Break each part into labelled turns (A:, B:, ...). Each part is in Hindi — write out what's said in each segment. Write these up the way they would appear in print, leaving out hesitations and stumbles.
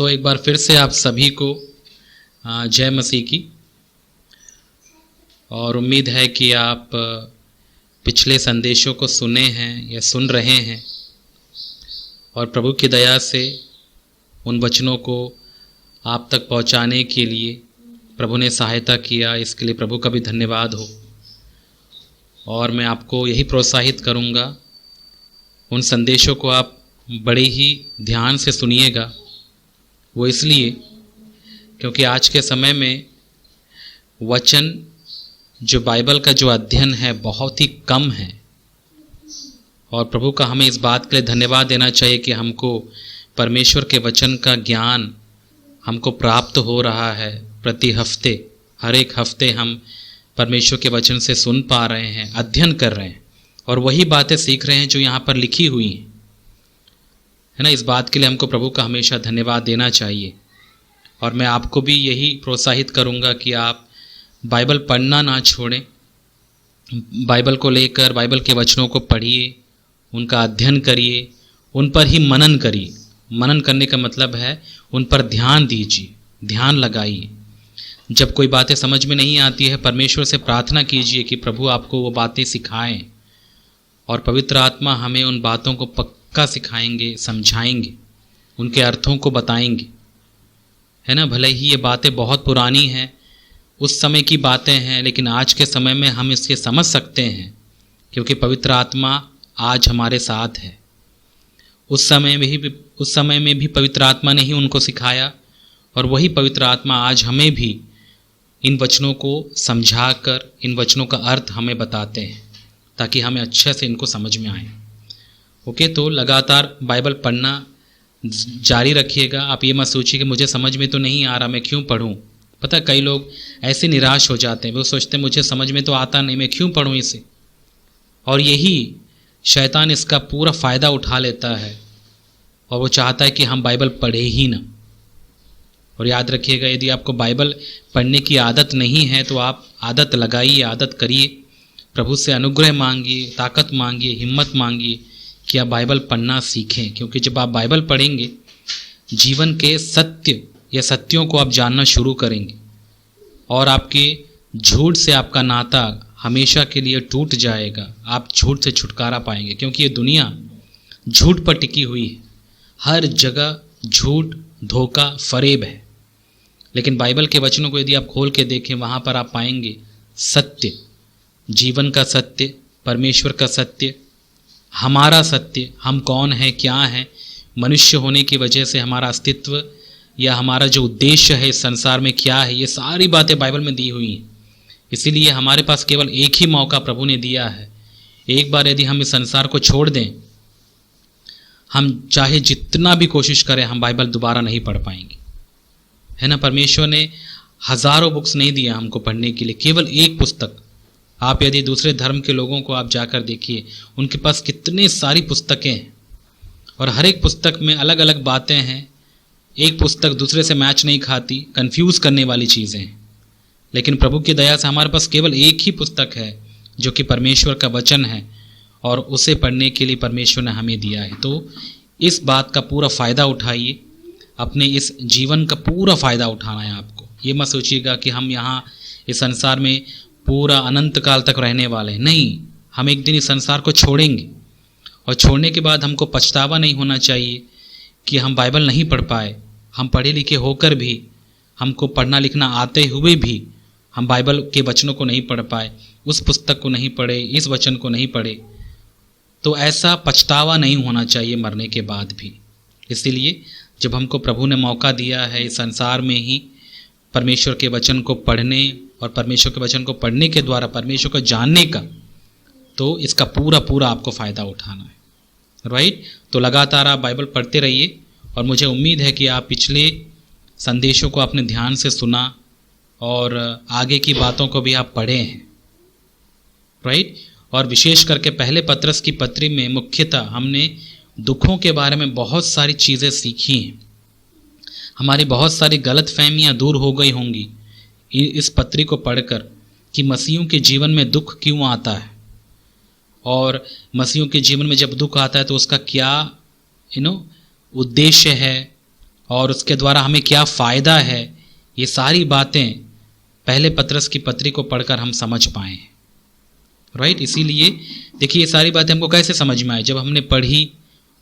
A: एक बार फिर से आप सभी को जय मसीह की। और उम्मीद है कि आप पिछले संदेशों को सुने हैं या सुन रहे हैं और प्रभु की दया से उन वचनों को आप तक पहुंचाने के लिए प्रभु ने सहायता किया। इसके लिए प्रभु का भी धन्यवाद हो। और मैं आपको यही प्रोत्साहित करूंगा, उन संदेशों को आप बड़े ही ध्यान से सुनिएगा। वो इसलिए क्योंकि आज के समय में वचन जो बाइबल का जो अध्ययन है बहुत ही कम है। और प्रभु का हमें इस बात के लिए धन्यवाद देना चाहिए कि हमको परमेश्वर के वचन का ज्ञान हमको प्राप्त हो रहा है। प्रति हफ्ते, हर एक हफ्ते हम परमेश्वर के वचन से सुन पा रहे हैं, अध्ययन कर रहे हैं और वही बातें सीख रहे हैं जो यहाँ पर लिखी हुई हैं, है ना। इस बात के लिए हमको प्रभु का हमेशा धन्यवाद देना चाहिए। और मैं आपको भी यही प्रोत्साहित करूँगा कि आप बाइबल पढ़ना ना छोड़ें। बाइबल को लेकर बाइबल के वचनों को पढ़िए, उनका अध्ययन करिए, उन पर ही मनन करिए। मनन करने का मतलब है उन पर ध्यान दीजिए, ध्यान लगाइए। जब कोई बातें समझ में नहीं आती है, परमेश्वर से प्रार्थना कीजिए कि प्रभु आपको वो बातें सिखाएं। और पवित्र आत्मा हमें उन बातों को पक्का सिखाएंगे, समझाएंगे, उनके अर्थों को बताएंगे, है ना। भले ही ये बातें बहुत पुरानी हैं, उस समय की बातें हैं, लेकिन आज के समय में हम इसके समझ सकते हैं क्योंकि पवित्र आत्मा आज हमारे साथ है। उस समय में भी पवित्र आत्मा ने ही उनको सिखाया और वही पवित्र आत्मा आज हमें भी इन वचनों को समझाकर इन वचनों का अर्थ हमें बताते हैं ताकि हमें अच्छे से इनको समझ में आए। ओके, तो लगातार बाइबल पढ़ना जारी रखिएगा। आप ये मत सोचिए कि मुझे समझ में तो नहीं आ रहा, मैं क्यों पढ़ूं। पता है, कई लोग ऐसे निराश हो जाते हैं, वो सोचते हैं मुझे समझ में तो आता नहीं, मैं क्यों पढ़ूं इसे। और यही शैतान इसका पूरा फ़ायदा उठा लेता है और वो चाहता है कि हम बाइबल पढ़े ही ना। और याद रखिएगा, यदि आपको बाइबल पढ़ने की आदत नहीं है तो आप आदत लगाइए, आदत करिए। प्रभु से अनुग्रह मांगिए, ताकत मांगिए, हिम्मत मांगिए कि आप बाइबल पढ़ना सीखें। क्योंकि जब आप बाइबल पढ़ेंगे, जीवन के सत्य या सत्यों को आप जानना शुरू करेंगे और आपके झूठ से आपका नाता हमेशा के लिए टूट जाएगा। आप झूठ से छुटकारा पाएंगे क्योंकि ये दुनिया झूठ पर टिकी हुई है। हर जगह झूठ, धोखा, फरेब है। लेकिन बाइबल के वचनों को यदि आप खोल के देखें, वहाँ पर आप पाएंगे सत्य, जीवन का सत्य, परमेश्वर का सत्य, हमारा सत्य, हम कौन हैं, क्या हैं, मनुष्य होने की वजह से हमारा अस्तित्व या हमारा जो उद्देश्य है इस संसार में क्या है, ये सारी बातें बाइबल में दी हुई हैं। इसीलिए हमारे पास केवल एक ही मौका प्रभु ने दिया है। एक बार यदि हम इस संसार को छोड़ दें, हम चाहे जितना भी कोशिश करें, हम बाइबल दोबारा नहीं पढ़ पाएंगे, है ना। परमेश्वर ने हज़ारों बुक्स नहीं दिया हमको पढ़ने के लिए, केवल एक पुस्तक। आप यदि दूसरे धर्म के लोगों को आप जाकर देखिए, उनके पास कितने सारी पुस्तकें हैं और हर एक पुस्तक में अलग अलग बातें हैं। एक पुस्तक दूसरे से मैच नहीं खाती, कंफ्यूज करने वाली चीज़ें हैं। लेकिन प्रभु की दया से हमारे पास केवल एक ही पुस्तक है जो कि परमेश्वर का वचन है और उसे पढ़ने के लिए परमेश्वर ने हमें दिया है। तो इस बात का पूरा फ़ायदा उठाइए, अपने इस जीवन का पूरा फ़ायदा उठाना है आपको। ये मत सोचिएगा कि हम यहाँ इस संसार में पूरा अनंत काल तक रहने वाले हैं। नहीं, हम एक दिन इस संसार को छोड़ेंगे और छोड़ने के बाद हमको पछतावा नहीं होना चाहिए कि हम बाइबल नहीं पढ़ पाए। हम पढ़े लिखे होकर भी, हमको पढ़ना लिखना आते हुए भी हम बाइबल के वचनों को नहीं पढ़ पाए, उस पुस्तक को नहीं पढ़े, इस वचन को नहीं पढ़े, तो ऐसा पछतावा नहीं होना चाहिए मरने के बाद भी। इसीलिए जब हमको प्रभु ने मौका दिया है इस संसार में ही परमेश्वर के वचन को पढ़ने और परमेश्वर के वचन को पढ़ने के द्वारा परमेश्वर को जानने का, तो इसका पूरा आपको फ़ायदा उठाना है, राइट। तो लगातार आप बाइबल पढ़ते रहिए और मुझे उम्मीद है कि आप पिछले संदेशों को आपने ध्यान से सुना और आगे की बातों को भी आप पढ़े हैं, राइट। और विशेष करके पहले पत्रस की पत्री में मुख्यतः हमने दुखों के बारे में बहुत सारी चीज़ें सीखी हैं। हमारी बहुत सारी गलतफहमियां दूर हो गई होंगी इस पत्री को पढ़कर कि मसीहों के जीवन में दुख क्यों आता है और मसीहों के जीवन में जब दुख आता है तो उसका क्या उद्देश्य है और उसके द्वारा हमें क्या फ़ायदा है, ये सारी बातें पहले पतरस की पत्री को पढ़कर हम समझ पाए। राइट, इसीलिए देखिए ये सारी बातें हमको कैसे समझ में आई, जब हमने पढ़ी,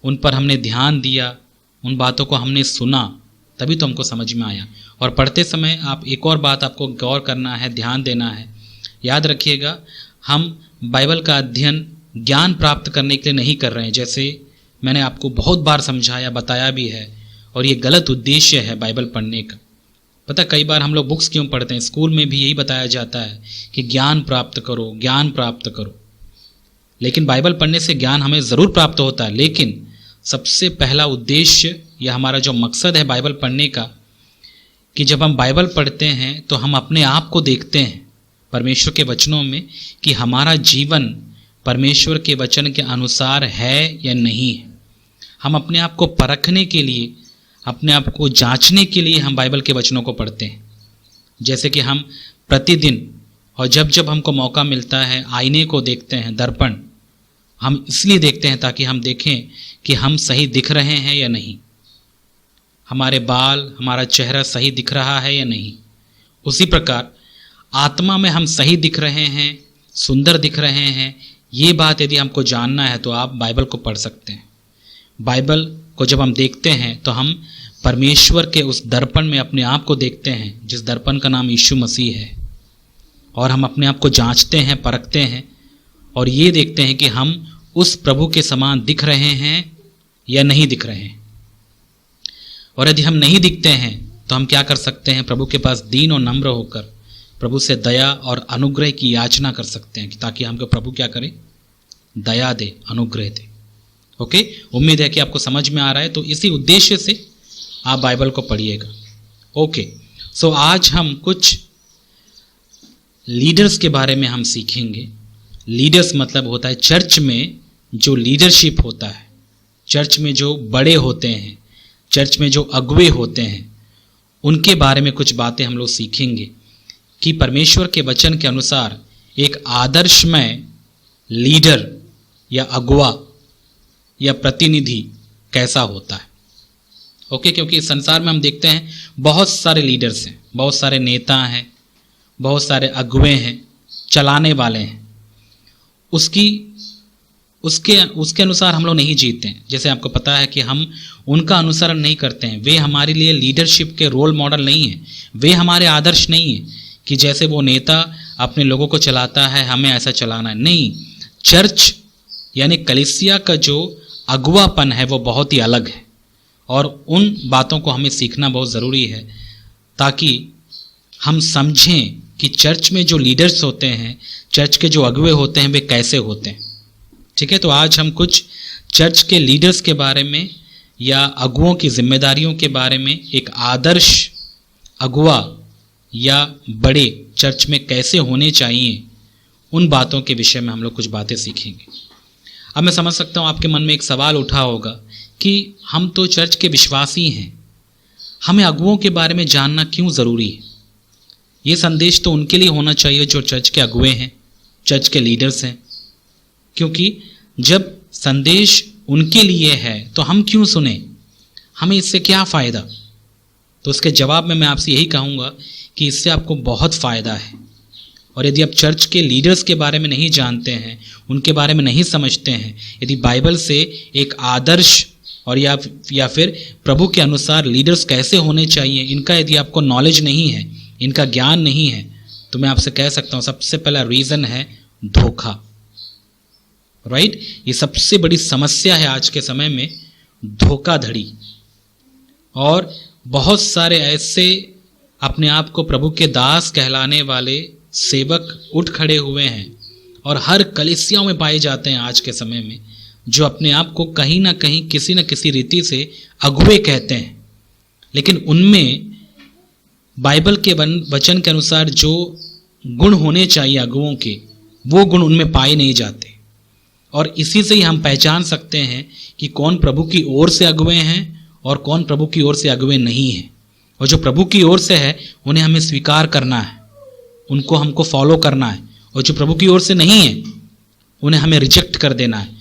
A: उन पर हमने ध्यान दिया, उन बातों को हमने सुना, तभी तो हमको समझ में आया। और पढ़ते समय आप एक और बात आपको गौर करना है, ध्यान देना है। याद रखिएगा, हम बाइबल का अध्ययन ज्ञान प्राप्त करने के लिए नहीं कर रहे हैं, जैसे मैंने आपको बहुत बार समझाया, बताया भी है। और ये गलत उद्देश्य है बाइबल पढ़ने का। पता कई बार हम लोग बुक्स क्यों पढ़ते हैं, स्कूल में भी यही बताया जाता है कि ज्ञान प्राप्त करो, ज्ञान प्राप्त करो। लेकिन बाइबल पढ़ने से ज्ञान हमें ज़रूर प्राप्त होता है, लेकिन सबसे पहला उद्देश्य या हमारा जो मकसद है बाइबल पढ़ने का, कि जब हम बाइबल पढ़ते हैं तो हम अपने आप को देखते हैं परमेश्वर के वचनों में कि हमारा जीवन परमेश्वर के वचन के अनुसार है या नहीं है। हम अपने आप को परखने के लिए, अपने आप को जांचने के लिए हम बाइबल के वचनों को पढ़ते हैं। जैसे कि हम प्रतिदिन और जब जब हमको मौका मिलता है आईने को देखते हैं, दर्पण हम इसलिए देखते हैं ताकि हम देखें कि हम सही दिख रहे हैं या नहीं, हमारे बाल, हमारा चेहरा सही दिख रहा है या नहीं। उसी प्रकार आत्मा में हम सही दिख रहे हैं, सुंदर दिख रहे हैं, ये बात यदि हमको जानना है तो आप बाइबल को पढ़ सकते हैं। बाइबल को जब हम देखते हैं तो हम परमेश्वर के उस दर्पण में अपने आप को देखते हैं, जिस दर्पण का नाम यीशु मसीह है। और हम अपने आप को जांचते हैं, परखते हैं और ये देखते हैं कि हम उस प्रभु के समान दिख रहे हैं या नहीं दिख रहे हैं। और यदि हम नहीं दिखते हैं तो हम क्या कर सकते हैं, प्रभु के पास दीन और नम्र होकर प्रभु से दया और अनुग्रह की याचना कर सकते हैं, ताकि हमको प्रभु क्या करे, दया दे, अनुग्रह दे। ओके, उम्मीद है कि आपको समझ में आ रहा है। तो इसी उद्देश्य से आप बाइबल को पढ़िएगा। ओके, सो आज हम कुछ लीडर्स के बारे में हम सीखेंगे। लीडर्स मतलब होता है चर्च में जो लीडरशिप होता है, चर्च में जो बड़े होते हैं, चर्च में जो अगुवे होते हैं, उनके बारे में कुछ बातें हम लोग सीखेंगे कि परमेश्वर के वचन के अनुसार एक आदर्शमय लीडर या अगुवा या प्रतिनिधि कैसा होता है। ओके, क्योंकि इस संसार में हम देखते हैं बहुत सारे लीडर्स हैं, बहुत सारे नेता हैं, बहुत सारे अगुवे हैं, चलाने वाले हैं। उसके अनुसार हम लोग नहीं जीते हैं। जैसे आपको पता है कि हम उनका अनुसरण नहीं करते हैं, वे हमारे लिए लीडरशिप के रोल मॉडल नहीं हैं, वे हमारे आदर्श नहीं हैं कि जैसे वो नेता अपने लोगों को चलाता है हमें ऐसा चलाना है। नहीं, चर्च यानी कलीसिया का जो अगुवापन है वो बहुत ही अलग है और उन बातों को हमें सीखना बहुत ज़रूरी है ताकि हम समझें कि चर्च में जो लीडर्स होते हैं, चर्च के जो अगुवे होते हैं, वे कैसे होते हैं। ठीक है, तो आज हम कुछ चर्च के लीडर्स के बारे में या अगुओं की जिम्मेदारियों के बारे में, एक आदर्श अगुआ या बड़े चर्च में कैसे होने चाहिए, उन बातों के विषय में हम लोग कुछ बातें सीखेंगे। अब मैं समझ सकता हूँ आपके मन में एक सवाल उठा होगा कि हम तो चर्च के विश्वासी हैं, हमें अगुओं के बारे में जानना क्यों ज़रूरी है। ये संदेश तो उनके लिए होना चाहिए जो चर्च के अगुवे हैं, चर्च के लीडर्स हैं, क्योंकि जब संदेश उनके लिए है तो हम क्यों सुने, हमें इससे क्या फ़ायदा। तो उसके जवाब में मैं आपसे यही कहूँगा कि इससे आपको बहुत फ़ायदा है। और यदि आप चर्च के लीडर्स के बारे में नहीं जानते हैं, उनके बारे में नहीं समझते हैं, यदि बाइबल से एक आदर्श और या फिर प्रभु के अनुसार लीडर्स कैसे होने चाहिए, इनका यदि आपको नॉलेज नहीं है, इनका ज्ञान नहीं है, तो मैं आपसे कह सकता हूँ सबसे पहला रीज़न है धोखा। राइट, ये सबसे बड़ी समस्या है आज के समय में, धोखाधड़ी। और बहुत सारे ऐसे अपने आप को प्रभु के दास कहलाने वाले सेवक उठ खड़े हुए हैं और हर कलीसियाओं में पाए जाते हैं आज के समय में, जो अपने आप को कहीं ना कहीं किसी न किसी रीति से अगुवे कहते हैं, लेकिन उनमें बाइबल के वचन के अनुसार जो गुण होने चाहिए अगुओं के, वो गुण उनमें पाए नहीं जाते। और इसी से ही हम पहचान सकते हैं कि कौन प्रभु की ओर से अगुवे हैं और कौन प्रभु की ओर से अगुवे नहीं हैं। और जो प्रभु की ओर से है उन्हें हमें स्वीकार करना है, उनको हमको फॉलो करना है, और जो प्रभु की ओर से नहीं है उन्हें हमें रिजेक्ट कर देना है।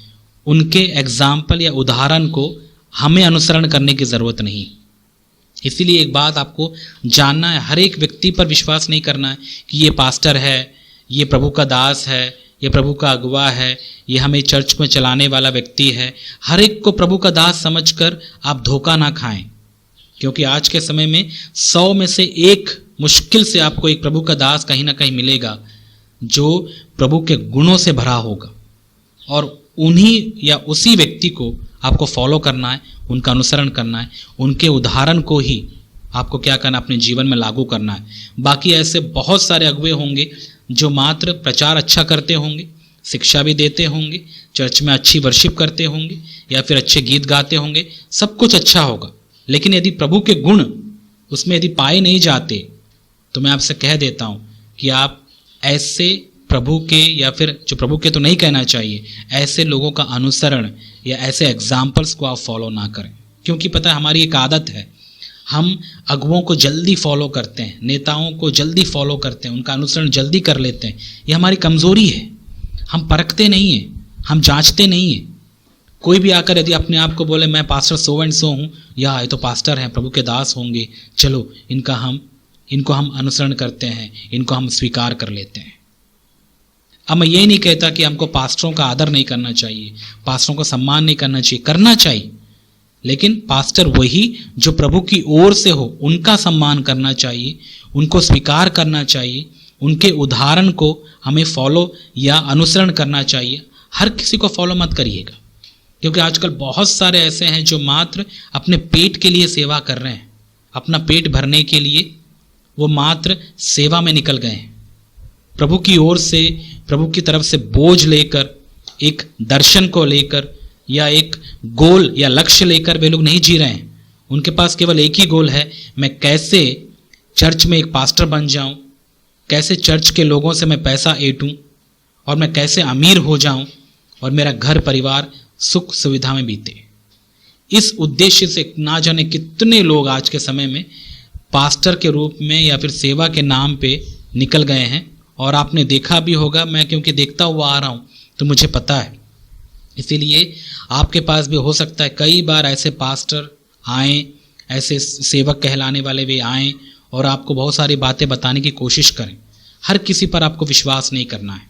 A: उनके एग्जाम्पल या उदाहरण को हमें अनुसरण करने की ज़रूरत नहीं। इसीलिए एक बात आपको जानना है, हर एक व्यक्ति पर विश्वास नहीं करना है कि ये पास्टर है, ये प्रभु का दास है, ये प्रभु का अगुवा है, ये हमें चर्च में चलाने वाला व्यक्ति है। हर एक को प्रभु का दास समझकर आप धोखा ना खाएं, क्योंकि आज के समय में 100 में से एक मुश्किल से आपको एक प्रभु का दास कहीं ना कहीं मिलेगा जो प्रभु के गुणों से भरा होगा, और उन्हीं या उसी व्यक्ति को आपको फॉलो करना है, उनका अनुसरण करना है, उनके उदाहरण को ही आपको क्या करना, अपने जीवन में लागू करना है। बाकी ऐसे बहुत सारे अगुवे होंगे जो मात्र प्रचार अच्छा करते होंगे, शिक्षा भी देते होंगे, चर्च में अच्छी वर्शिप करते होंगे या फिर अच्छे गीत गाते होंगे, सब कुछ अच्छा होगा, लेकिन यदि प्रभु के गुण उसमें यदि पाए नहीं जाते तो मैं आपसे कह देता हूं कि आप ऐसे प्रभु के, या फिर जो प्रभु के तो नहीं कहना चाहिए, ऐसे लोगों का अनुसरण या ऐसे एग्जाम्पल्स को आप फॉलो ना करें। क्योंकि पता है हमारी एक आदत है, हम अगुओं को जल्दी फॉलो करते हैं, नेताओं को जल्दी फॉलो करते हैं, उनका अनुसरण जल्दी कर लेते हैं। ये हमारी कमज़ोरी है। हम परखते नहीं हैं, हम जांचते नहीं हैं। कोई भी आकर यदि अपने आप को बोले मैं पास्टर सो एंड सो हूँ, या ये तो पास्टर हैं, प्रभु के दास होंगे, चलो इनको हम अनुसरण करते हैं, इनको हम स्वीकार कर लेते हैं। अब मैं ये नहीं कहता कि हमको पास्टरों का आदर नहीं करना चाहिए, पास्टरों का सम्मान नहीं करना चाहिए, करना चाहिए, लेकिन पास्टर वही जो प्रभु की ओर से हो उनका सम्मान करना चाहिए, उनको स्वीकार करना चाहिए, उनके उदाहरण को हमें फॉलो या अनुसरण करना चाहिए। हर किसी को फॉलो मत करिएगा, क्योंकि आजकल बहुत सारे ऐसे हैं जो मात्र अपने पेट के लिए सेवा कर रहे हैं, अपना पेट भरने के लिए वो मात्र सेवा में निकल गए हैं। प्रभु की ओर से, प्रभु की तरफ से बोझ लेकर, एक दर्शन को लेकर या एक गोल या लक्ष्य लेकर वे लोग नहीं जी रहे हैं। उनके पास केवल एक ही गोल है, मैं कैसे चर्च में एक पास्टर बन जाऊं, कैसे चर्च के लोगों से मैं पैसा ऐंठूं, और मैं कैसे अमीर हो जाऊं और मेरा घर परिवार सुख सुविधा में बीते। इस उद्देश्य से ना जाने कितने लोग आज के समय में पास्टर के रूप में या फिर सेवा के नाम पे निकल गए हैं। और आपने देखा भी होगा, मैं क्योंकि देखता हुआ आ रहा हूँ तो मुझे पता है, इसीलिए आपके पास भी हो सकता है कई बार ऐसे पास्टर आएँ, ऐसे सेवक कहलाने वाले भी आएँ और आपको बहुत सारी बातें बताने की कोशिश करें। हर किसी पर आपको विश्वास नहीं करना है।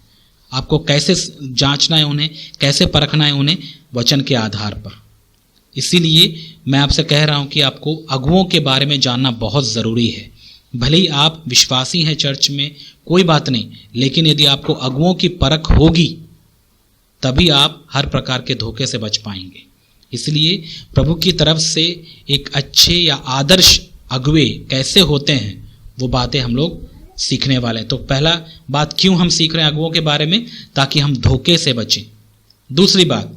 A: आपको कैसे जांचना है उन्हें, कैसे परखना है उन्हें, वचन के आधार पर। इसीलिए मैं आपसे कह रहा हूं कि आपको अगुओं के बारे में जानना बहुत ज़रूरी है। भले ही आप विश्वासी हैं चर्च में, कोई बात नहीं, लेकिन यदि आपको अगुओं की परख होगी तभी आप हर प्रकार के धोखे से बच पाएंगे। इसलिए प्रभु की तरफ से एक अच्छे या आदर्श अगुवे कैसे होते हैं वो बातें हम लोग सीखने वाले हैं। तो पहला बात, क्यों हम सीख रहे हैं अगुओं के बारे में? ताकि हम धोखे से बचें। दूसरी बात,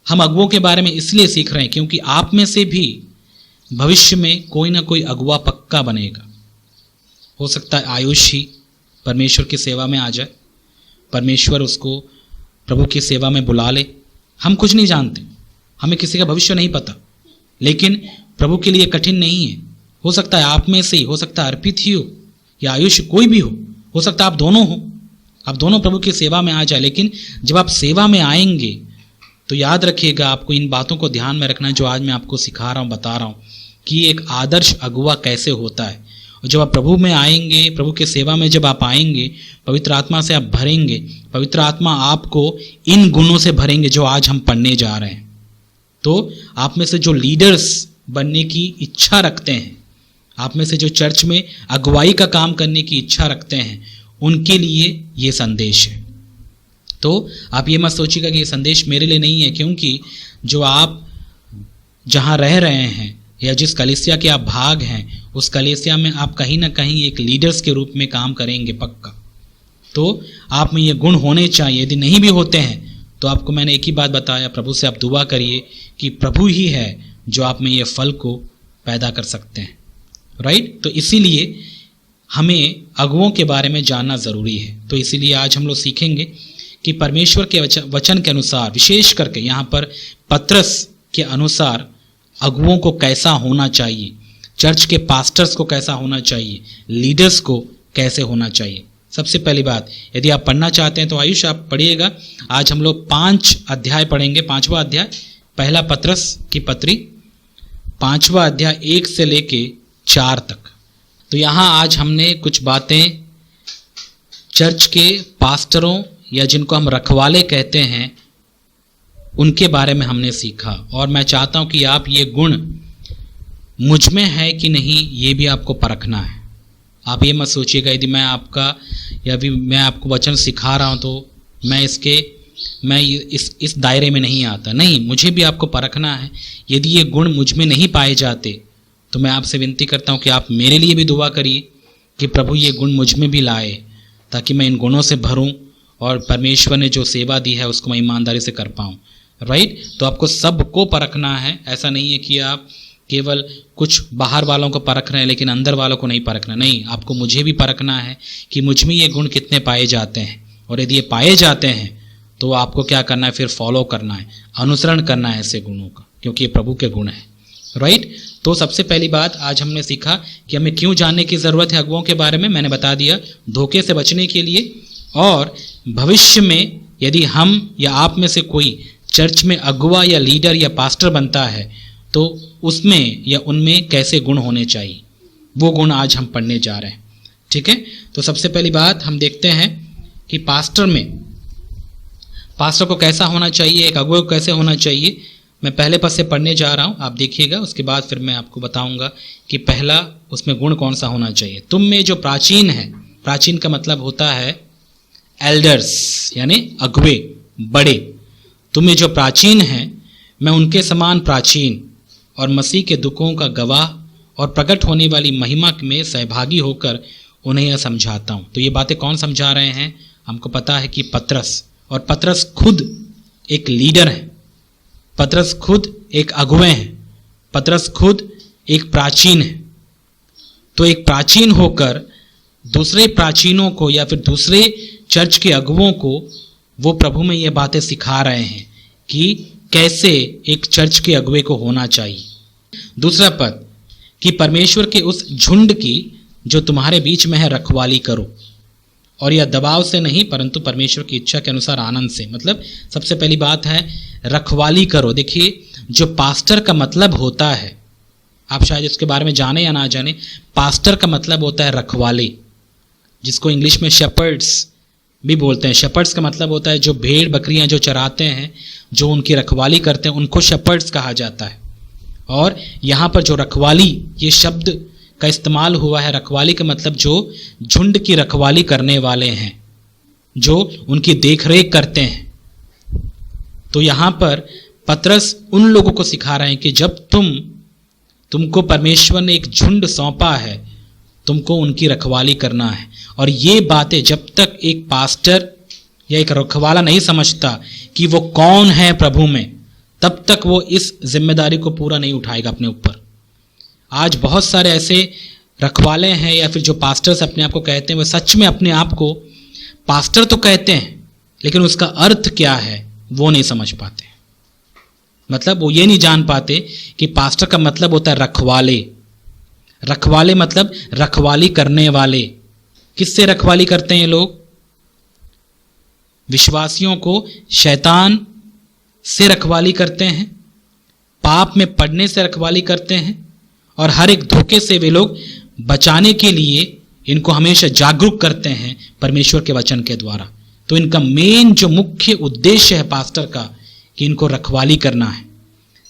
A: हम अगुओं के बारे में इसलिए सीख रहे हैं क्योंकि आप में से भी भविष्य में कोई ना कोई अगुआ पक्का बनेगा। हो सकता है आयुष ही परमेश्वर की सेवा में आ जाए, परमेश्वर उसको प्रभु की सेवा में बुला ले। हम कुछ नहीं जानते, हमें किसी का भविष्य नहीं पता, लेकिन प्रभु के लिए कठिन नहीं है। हो सकता है आप में से ही, हो सकता है अर्पित ही हो या आयुष, कोई भी हो सकता है आप दोनों हो, आप दोनों प्रभु की सेवा में आ जाए। लेकिन जब आप सेवा में आएंगे तो याद रखिएगा, आपको इन बातों को ध्यान में रखना है जो आज मैं आपको सिखा रहा हूँ, बता रहा हूँ कि एक आदर्श अगुवा कैसे होता है। और जब आप प्रभु में आएंगे, प्रभु की सेवा में जब आप आएंगे, पवित्र आत्मा से आप भरेंगे, पवित्र आत्मा आपको इन गुणों से भरेंगे जो आज हम पढ़ने जा रहे हैं। तो आप में से जो लीडर्स बनने की इच्छा रखते हैं, आप में से जो चर्च में अगुवाई का काम करने की इच्छा रखते हैं, उनके लिए ये संदेश है। तो आप ये मत सोचिएगा कि ये संदेश मेरे लिए नहीं है, क्योंकि जो आप जहाँ रह रहे हैं या जिस कलीसिया के आप भाग हैं, उस कलीसिया में आप कहीं ना कहीं एक लीडर्स के रूप में काम करेंगे पक्का। तो आप में ये गुण होने चाहिए। यदि नहीं भी होते हैं तो आपको मैंने एक ही बात बताया, प्रभु से आप दुआ करिए कि प्रभु ही है जो आप में ये फल को पैदा कर सकते हैं। राइट? तो इसीलिए हमें अगुओं के बारे में जानना ज़रूरी है। तो इसीलिए आज हम लोग सीखेंगे कि परमेश्वर के वचन के अनुसार, विशेष करके यहाँ पर पत्रस के अनुसार अगुओं को कैसा होना चाहिए, चर्च के पास्टर्स को कैसा होना चाहिए, लीडर्स को कैसे होना चाहिए। सबसे पहली बात, यदि आप पढ़ना चाहते हैं तो आयुष आप पढ़िएगा। आज हम लोग 5 अध्याय पढ़ेंगे। 5वां अध्याय, पहला पत्रस की पत्री, 5वां अध्याय 1 से लेके 4 तक। तो यहाँ आज हमने कुछ बातें चर्च के पास्टरों या जिनको हम रखवाले कहते हैं उनके बारे में हमने सीखा, और मैं चाहता हूँ कि आप ये गुण मुझ में है कि नहीं ये भी आपको परखना है। आप ये मत सोचिएगा यदि मैं आपका या भी मैं आपको वचन सिखा रहा हूँ तो मैं इस दायरे में नहीं आता। नहीं, मुझे भी आपको परखना है। यदि ये गुण मुझ में नहीं पाए जाते तो मैं आपसे विनती करता हूँ कि आप मेरे लिए भी दुआ करिए कि प्रभु ये गुण मुझ में भी लाए, ताकि मैं इन गुणों से भरूं और परमेश्वर ने जो सेवा दी है उसको मैं ईमानदारी से कर पाऊँ। राइट? तो आपको सबको परखना है। ऐसा नहीं है कि आप केवल कुछ बाहर वालों को परख रहे हैं लेकिन अंदर वालों को नहीं परखना। नहीं, आपको मुझे भी परखना है कि मुझ में ये गुण कितने पाए जाते हैं, और यदि ये पाए जाते हैं तो आपको क्या करना है, फिर फॉलो करना है, अनुसरण करना है ऐसे गुणों का, क्योंकि ये प्रभु के गुण हैं। राइट? तो सबसे पहली बात आज हमने सीखा कि हमें क्यों जानने की ज़रूरत है अगुओं के बारे में। मैंने बता दिया, धोखे से बचने के लिए, और भविष्य में यदि हम या आप में से कोई चर्च में अगुआ या लीडर या पास्टर बनता है तो उसमें या उनमें कैसे गुण होने चाहिए, वो गुण आज हम पढ़ने जा रहे हैं। ठीक है? तो सबसे पहली बात हम देखते हैं कि पास्टर को कैसा होना चाहिए, एक अगुआ को कैसे होना चाहिए। मैं पहले पद से पढ़ने जा रहा हूँ, आप देखिएगा, उसके बाद फिर मैं आपको बताऊंगा कि पहला उसमें गुण कौन सा होना चाहिए। तुम में जो प्राचीन है, प्राचीन का मतलब होता है एल्डर्स यानी अगुए, बड़े। तुम में जो प्राचीन हैं, मैं उनके समान प्राचीन और मसीह के दुखों का गवाह और प्रकट होने वाली महिमा में सहभागी होकर उन्हें यह समझाता हूँ। तो ये बातें कौन समझा रहे हैं? हमको पता है कि पतरस, और पतरस खुद एक लीडर है, पतरस खुद एक अगुवे हैं, पतरस खुद एक प्राचीन है। तो एक प्राचीन होकर दूसरे प्राचीनों को या फिर दूसरे चर्च के अगुवों को वो प्रभु में ये बातें सिखा रहे हैं कि कैसे एक चर्च के अगुवे को होना चाहिए। दूसरा पद कि परमेश्वर के उस झुंड की जो तुम्हारे बीच में है रखवाली करो, और यह दबाव से नहीं परंतु परमेश्वर की इच्छा के अनुसार आनंद से। मतलब सबसे पहली बात है रखवाली करो। देखिए, जो पास्टर का मतलब होता है, आप शायद इसके बारे में जाने या ना जाने, पास्टर का मतलब होता है रखवाले, जिसको इंग्लिश में शेपर्ड्स भी बोलते हैं। शेपर्ड्स का मतलब होता है जो भेड़ बकरियां जो चराते हैं, जो उनकी रखवाली करते हैं, उनको शेपर्ड्स कहा जाता है। और यहाँ पर जो रखवाली ये शब्द का इस्तेमाल हुआ है, रखवाली का मतलब जो झुंड की रखवाली करने वाले हैं, जो उनकी देखरेख करते हैं। तो यहाँ पर पतरस उन लोगों को सिखा रहे हैं कि जब तुमको परमेश्वर ने एक झुंड सौंपा है, तुमको उनकी रखवाली करना है। और ये बातें जब तक एक पास्टर या एक रखवाला नहीं समझता कि वो कौन है प्रभु में, तब तक वो इस जिम्मेदारी को पूरा नहीं उठाएगा अपने ऊपर। आज बहुत सारे ऐसे रखवाले हैं या फिर जो पास्टर्स अपने आप को कहते हैं, वो सच में अपने आप को पास्टर तो कहते हैं, लेकिन उसका अर्थ क्या है वो नहीं समझ पाते। मतलब वो ये नहीं जान पाते कि पास्टर का मतलब होता है रखवाले। रखवाले मतलब रखवाली करने वाले। किससे रखवाली करते हैं ये लोग? विश्वासियों को शैतान से रखवाली करते हैं, पाप में पड़ने से रखवाली करते हैं, और हर एक धोखे से वे लोग बचाने के लिए इनको हमेशा जागरूक करते हैं परमेश्वर के वचन के द्वारा। तो इनका मेन जो मुख्य उद्देश्य है पास्टर का, कि इनको रखवाली करना है।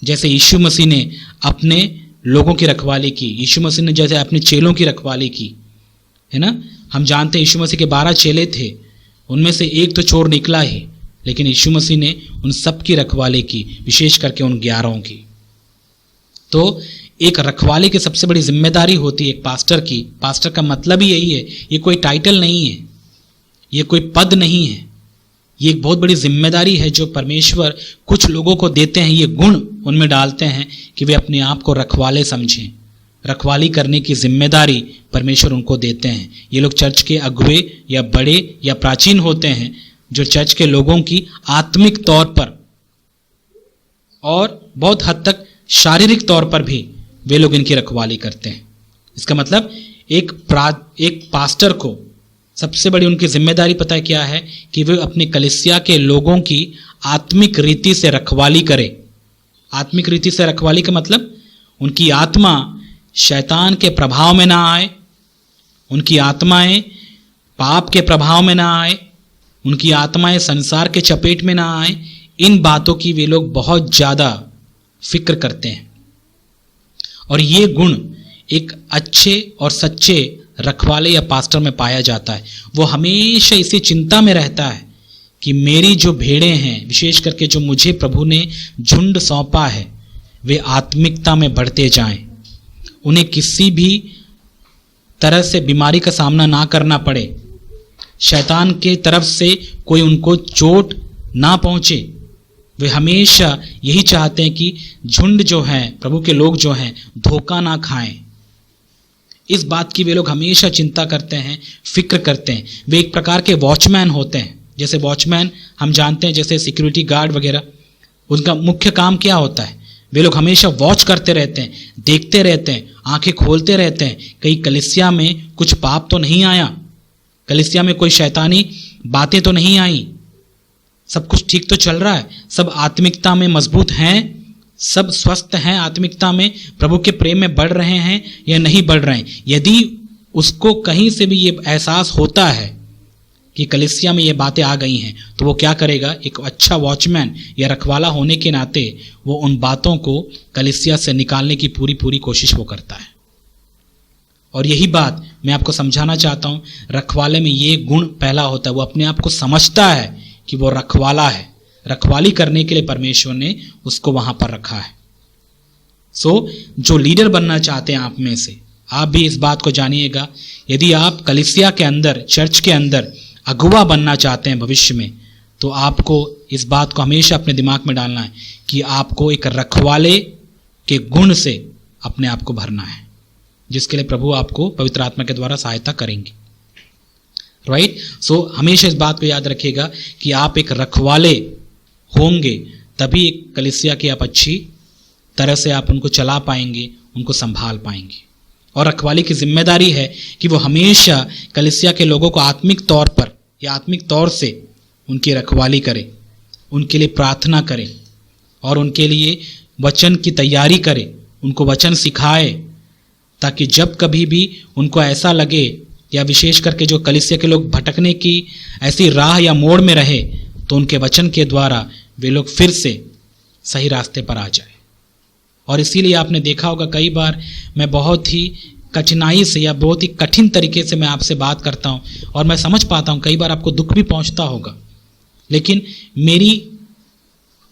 A: जैसे यीशु मसीह ने अपने लोगों की रखवाली की, यीशु मसीह ने जैसे अपने चेलों की रखवाली की, है ना। हम जानते हैं यीशु मसीह के 12 चेले थे, उनमें से एक तो चोर निकला ही, लेकिन यीशु मसीह ने उन सब की रखवाली की, विशेष करके उन 11 की। तो एक रखवाले की सबसे बड़ी जिम्मेदारी होती है एक पास्टर की। पास्टर का मतलब ही यही है, ये कोई टाइटल नहीं है, ये कोई पद नहीं है, ये एक बहुत बड़ी जिम्मेदारी है जो परमेश्वर कुछ लोगों को देते हैं। ये गुण उनमें डालते हैं कि वे अपने आप को रखवाले समझें। रखवाली करने की जिम्मेदारी परमेश्वर उनको देते हैं। ये लोग चर्च के अगुवे या बड़े या प्राचीन होते हैं, जो चर्च के लोगों की आत्मिक तौर पर और बहुत हद तक शारीरिक तौर पर भी वे लोग इनकी रखवाली करते हैं। इसका मतलब एक पास्टर को सबसे बड़ी उनकी जिम्मेदारी पता है क्या है? कि वे अपने कलीसिया के लोगों की आत्मिक रीति से रखवाली करे। आत्मिक रीति से रखवाली का मतलब उनकी आत्मा शैतान के प्रभाव में ना आए, उनकी आत्माएं पाप के प्रभाव में ना आए, उनकी आत्माएं संसार के चपेट में ना आए, इन बातों की वे लोग बहुत ज़्यादा फिक्र करते हैं। और ये गुण एक अच्छे और सच्चे रखवाले या पास्टर में पाया जाता है। वो हमेशा इसी चिंता में रहता है कि मेरी जो भेड़ें हैं, विशेष करके जो मुझे प्रभु ने झुंड सौंपा है, वे आत्मिकता में बढ़ते जाएं, उन्हें किसी भी तरह से बीमारी का सामना ना करना पड़े, शैतान के तरफ से कोई उनको चोट ना पहुंचे। वे हमेशा यही चाहते हैं कि झुंड जो है, प्रभु के लोग जो हैं, धोखा ना खाएं। इस बात की वे लोग हमेशा चिंता करते हैं, फिक्र करते हैं। वे एक प्रकार के वॉचमैन होते हैं। जैसे वॉचमैन हम जानते हैं, जैसे सिक्योरिटी गार्ड वगैरह, उनका मुख्य काम क्या होता है? वे लोग हमेशा वॉच करते रहते हैं, देखते रहते हैं, आंखें खोलते रहते हैं, कहीं कलीसिया में कुछ पाप तो नहीं आया, कलीसिया में कोई शैतानी बातें तो नहीं आई, सब कुछ ठीक तो चल रहा है, सब आत्मिकता में मजबूत हैं, सब स्वस्थ हैं, आत्मिकता में प्रभु के प्रेम में बढ़ रहे हैं या नहीं बढ़ रहे हैं। यदि उसको कहीं से भी ये एहसास होता है कि कलीसिया में ये बातें आ गई हैं, तो वो क्या करेगा? एक अच्छा वॉचमैन या रखवाला होने के नाते वो उन बातों को कलीसिया से निकालने की पूरी कोशिश वो करता है। और यही बात मैं आपको समझाना चाहता हूँ। रखवाले में ये गुण पहला होता है, वो अपने आप को समझता है कि वो रखवाला है। रखवाली करने के लिए परमेश्वर ने उसको वहां पर रखा है। जो लीडर बनना चाहते हैं आप में से, आप भी इस बात को जानिएगा, यदि आप कलीसिया के अंदर, चर्च के अंदर अगुवा बनना चाहते हैं भविष्य में, तो आपको इस बात को हमेशा अपने दिमाग में डालना है कि आपको एक रखवाले के गुण से अपने आप को भरना है, जिसके लिए प्रभु आपको पवित्र आत्मा के द्वारा सहायता करेंगे। राइट? हमेशा इस बात को याद रखिएगा कि आप एक रखवाले होंगे, तभी एक कलीसिया की आप अच्छी तरह से आप उनको चला पाएंगे, उनको संभाल पाएंगे। और रखवाली की जिम्मेदारी है कि वो हमेशा कलीसिया के लोगों को आत्मिक तौर पर या आत्मिक तौर से उनकी रखवाली करे, उनके लिए प्रार्थना करे और उनके लिए वचन की तैयारी करे, उनको वचन सिखाए, ताकि जब कभी भी उनको ऐसा लगे, या विशेष करके जो कलीसिया के लोग भटकने की ऐसी राह या मोड़ में रहे, तो उनके वचन के द्वारा वे लोग फिर से सही रास्ते पर आ जाए। और इसीलिए आपने देखा होगा, कई बार मैं बहुत ही कठिनाई से या बहुत ही कठिन तरीके से मैं आपसे बात करता हूँ, और मैं समझ पाता हूँ कई बार आपको दुख भी पहुँचता होगा, लेकिन मेरी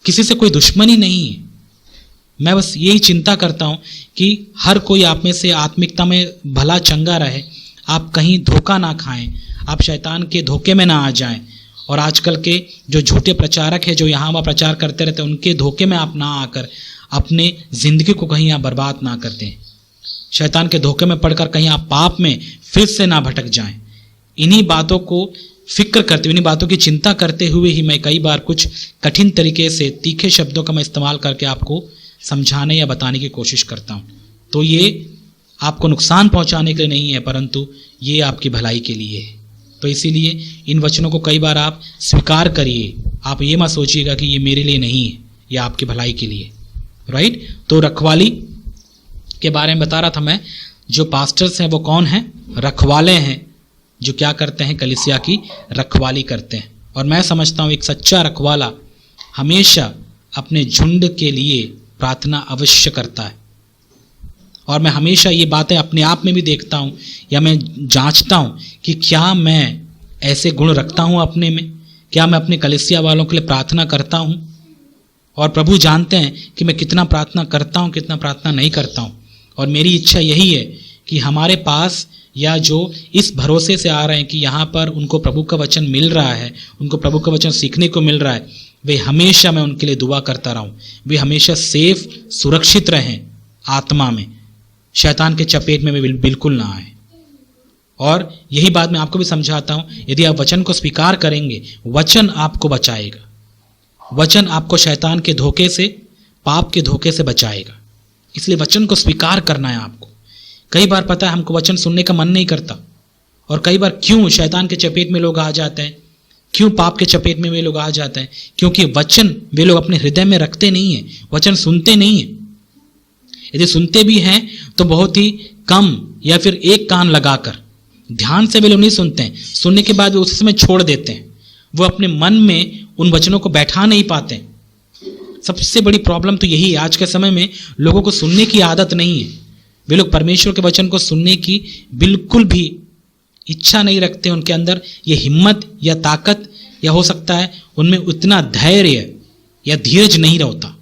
A: किसी से कोई दुश्मनी नहीं है। मैं बस यही चिंता करता हूँ कि हर कोई आप में से आत्मिकता में भला चंगा रहे, आप कहीं धोखा ना खाएं, आप शैतान के धोखे में ना आ जाएं, और आजकल के जो झूठे प्रचारक हैं जो यहाँ वहाँ प्रचार करते रहते हैं, उनके धोखे में आप ना आकर अपने ज़िंदगी को कहीं आप बर्बाद ना कर दें। शैतान के धोखे में पड़कर कहीं आप पाप में फिर से ना भटक जाएं। इन्हीं बातों को फिक्र करते हुए, इन्हीं बातों की चिंता करते हुए ही मैं कई बार कुछ कठिन तरीके से तीखे शब्दों का मैं इस्तेमाल करके आपको समझाने या बताने की कोशिश करता हूँ। तो ये आपको नुकसान पहुँचाने के लिए नहीं है, परंतु ये आपकी भलाई के लिए है। तो इसीलिए इन वचनों को कई बार आप स्वीकार करिए। आप ये मत सोचिएगा कि ये मेरे लिए नहीं है, ये आपकी भलाई के लिए। राइट? तो रखवाली के बारे में बता रहा था मैं। जो पास्टर्स हैं वो कौन हैं? रखवाले हैं, जो क्या करते हैं? कलीसिया की रखवाली करते हैं। और मैं समझता हूँ एक सच्चा रखवाला हमेशा अपने झुंड के लिए प्रार्थना अवश्य करता है। और मैं हमेशा ये बातें अपने आप में भी देखता हूँ, या मैं जांचता हूँ कि क्या मैं ऐसे गुण रखता हूँ अपने में, क्या मैं अपने कलीसिया वालों के लिए प्रार्थना करता हूँ। और प्रभु जानते हैं कि मैं कितना प्रार्थना करता हूँ, कितना प्रार्थना नहीं करता हूँ। और मेरी इच्छा यही है कि हमारे पास, या जो इस भरोसे से आ रहे हैं कि यहाँ पर उनको प्रभु का वचन मिल रहा है, उनको प्रभु का वचन सीखने को मिल रहा है, वे हमेशा, मैं उनके लिए दुआ करता रहूँ, वे हमेशा सेफ, सुरक्षित रहें आत्मा में, शैतान के चपेट में वे बिल्कुल ना आए। और यही बात मैं आपको भी समझाता हूँ, यदि आप वचन को स्वीकार करेंगे, वचन आपको बचाएगा, वचन आपको शैतान के धोखे से, पाप के धोखे से बचाएगा। इसलिए वचन को स्वीकार करना है आपको। कई बार पता है हमको वचन सुनने का मन नहीं करता, और कई बार क्यों शैतान के चपेट में लोग आ जाते हैं, क्यों पाप के चपेट में वे लोग आ जाते हैं? क्योंकि वचन वे लोग अपने हृदय में रखते नहीं हैं, वचन सुनते नहीं हैं। यदि सुनते भी हैं तो बहुत ही कम, या फिर एक कान लगाकर। ध्यान से वे लोग नहीं सुनते हैं, सुनने के बाद वे उसी समय छोड़ देते हैं, वो अपने मन में उन वचनों को बैठा नहीं पाते। सबसे बड़ी प्रॉब्लम तो यही है, आज के समय में लोगों को सुनने की आदत नहीं है। वे लोग परमेश्वर के वचन को सुनने की बिल्कुल भी इच्छा नहीं रखते, उनके अंदर ये हिम्मत या ताकत, या हो सकता है उनमें उतना धैर्य या धीरज नहीं रहता।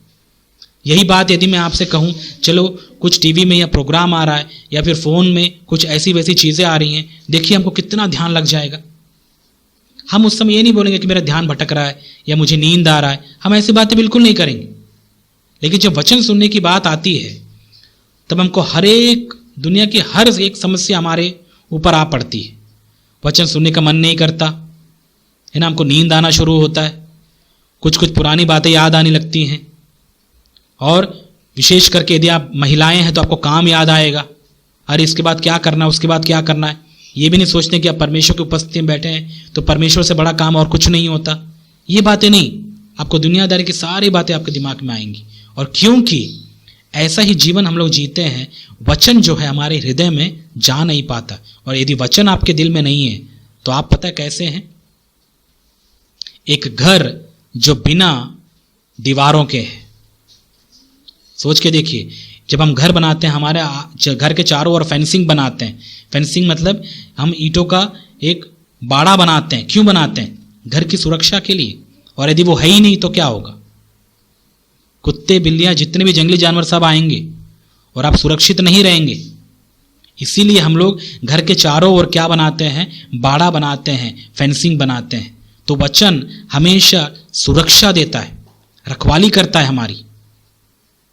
A: यही बात यदि मैं आपसे कहूं, चलो कुछ टीवी में या प्रोग्राम आ रहा है या फिर फोन में कुछ ऐसी वैसी चीजें आ रही हैं, देखिए हमको कितना ध्यान लग जाएगा। हम उस समय ये नहीं बोलेंगे कि मेरा ध्यान भटक रहा है या मुझे नींद आ रहा है, हम ऐसी बातें बिल्कुल नहीं करेंगे। लेकिन जब वचन सुनने की बात आती है तब हमको हर एक दुनिया की हर एक समस्या हमारे ऊपर आ पड़ती है। वचन सुनने का मन नहीं करता है ना, हमको नींद आना शुरू होता है, कुछ कुछ पुरानी बातें याद आने लगती हैं, और विशेष करके यदि आप महिलाएं हैं तो आपको काम याद आएगा, अरे इसके बाद क्या करना है, उसके बाद क्या करना है। ये भी नहीं सोचते कि आप परमेश्वर की उपस्थिति में बैठे हैं तो परमेश्वर से बड़ा काम और कुछ नहीं होता। ये बातें नहीं, आपको दुनियादारी की सारी बातें आपके दिमाग में आएंगी। और क्योंकि ऐसा ही जीवन हम लोग जीते हैं, वचन जो है हमारे हृदय में जा नहीं पाता। और यदि वचन आपके दिल में नहीं है तो आप पता है कैसे हैं, एक घर जो बिना दीवारों के है। सोच के देखिए, जब हम घर बनाते हैं, हमारे घर के चारों ओर फेंसिंग बनाते हैं। फेंसिंग मतलब हम ईंटों का एक बाड़ा बनाते हैं। क्यों बनाते हैं? घर की सुरक्षा के लिए। और यदि वो है ही नहीं तो क्या होगा? कुत्ते बिल्लियां जितने भी जंगली जानवर सब आएंगे और आप सुरक्षित नहीं रहेंगे। इसीलिए हम लोग घर के चारों ओर क्या बनाते हैं? बाड़ा बनाते हैं, फेंसिंग बनाते हैं। तो वचन हमेशा सुरक्षा देता है, रखवाली करता है हमारी।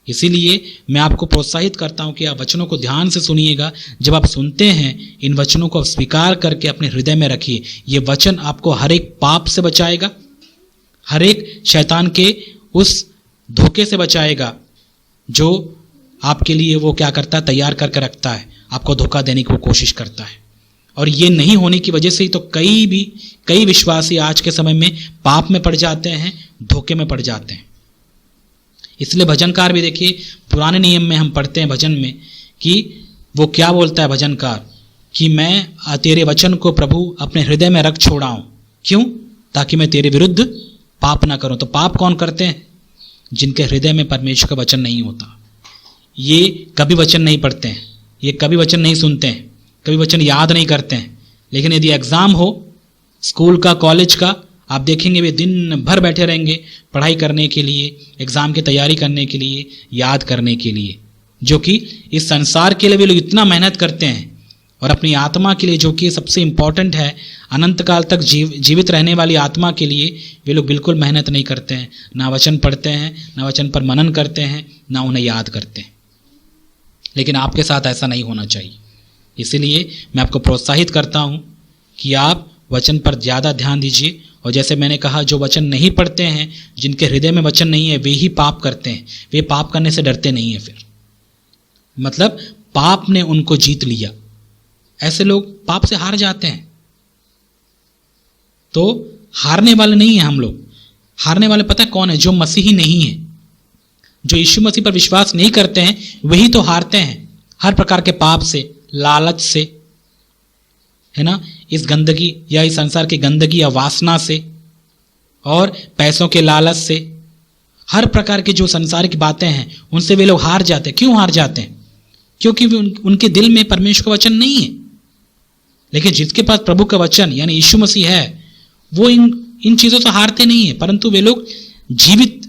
A: इसीलिए मैं आपको प्रोत्साहित करता हूं कि आप वचनों को ध्यान से सुनिएगा। जब आप सुनते हैं, इन वचनों को स्वीकार करके अपने हृदय में रखिए। ये वचन आपको हर एक पाप से बचाएगा, हर एक शैतान के उस धोखे से बचाएगा जो आपके लिए वो क्या करता है, तैयार करके रखता है, आपको धोखा देने की वो कोशिश करता है। और ये नहीं होने की वजह से ही तो कई विश्वासी आज के समय में पाप में पड़ जाते हैं, धोखे में पड़ जाते हैं। इसलिए भजनकार भी देखिए, पुराने नियम में हम पढ़ते हैं भजन में कि वो क्या बोलता है भजनकार, कि मैं तेरे वचन को प्रभु अपने हृदय में रख छोड़ा हूं। क्यों? ताकि मैं तेरे विरुद्ध पाप ना करूं। तो पाप कौन करते हैं? जिनके हृदय में परमेश्वर का वचन नहीं होता। ये कभी वचन नहीं पढ़ते हैं, ये कभी वचन नहीं सुनते हैं, कभी वचन याद नहीं करते हैं। लेकिन यदि एग्जाम हो स्कूल का, कॉलेज का, आप देखेंगे वे दिन भर बैठे रहेंगे पढ़ाई करने के लिए, एग्जाम की तैयारी करने के लिए, याद करने के लिए। जो कि इस संसार के लिए वे लोग इतना मेहनत करते हैं, और अपनी आत्मा के लिए जो कि सबसे इंपॉर्टेंट है, अनंत काल तक जीवित रहने वाली आत्मा के लिए वे लोग बिल्कुल मेहनत नहीं करते हैं। ना वचन पढ़ते हैं, ना वचन पर मनन करते हैं, ना उन्हें याद करते हैं। लेकिन आपके साथ ऐसा नहीं होना चाहिए। इसीलिए मैं आपको प्रोत्साहित करता हूं कि आप वचन पर ज़्यादा ध्यान दीजिए। और जैसे मैंने कहा, जो वचन नहीं पढ़ते हैं, जिनके हृदय में वचन नहीं है, वे ही पाप करते हैं। वे पाप करने से डरते नहीं है। फिर मतलब पाप ने उनको जीत लिया। ऐसे लोग पाप से हार जाते हैं। तो हारने वाले नहीं है हम लोग। हारने वाले पता है कौन है? जो मसीही नहीं है, जो यीशु मसीह पर विश्वास नहीं करते हैं, वही तो हारते हैं हर प्रकार के पाप से, लालच से, है ना, इस गंदगी या इस संसार की गंदगी या वासना से, और पैसों के लालच से, हर प्रकार की जो संसार की बातें हैं उनसे वे लोग हार जाते हैं। क्यों हार जाते हैं? क्योंकि उनके दिल में परमेश्वर का वचन नहीं है। लेकिन जिसके पास प्रभु का वचन यानी यीशु मसीह है, वो इन चीजों से हारते नहीं है, परंतु वे लोग जीवित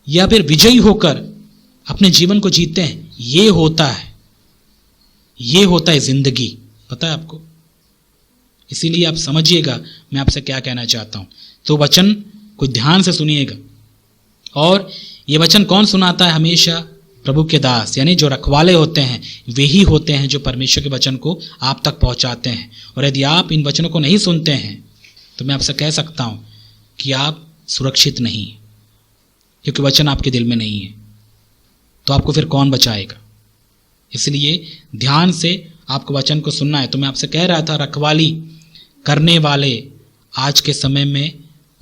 A: या फिर विजयी होकर अपने जीवन को जीते हैं। ये होता है जिंदगी। पता है आपको? इसीलिए आप समझिएगा मैं आपसे क्या कहना चाहता हूं। तो वचन को ध्यान से सुनिएगा। और ये वचन कौन सुनाता है? हमेशा प्रभु के दास, यानी जो रखवाले होते हैं, वे ही होते हैं जो परमेश्वर के वचन को आप तक पहुंचाते हैं। और यदि आप इन वचनों को नहीं सुनते हैं तो मैं आपसे कह सकता हूं कि आप सुरक्षित नहीं, क्योंकि वचन आपके दिल में नहीं है। तो आपको फिर कौन बचाएगा? इसलिए ध्यान से आपको वचन को सुनना है। तो मैं आपसे कह रहा था, रखवाली करने वाले आज के समय में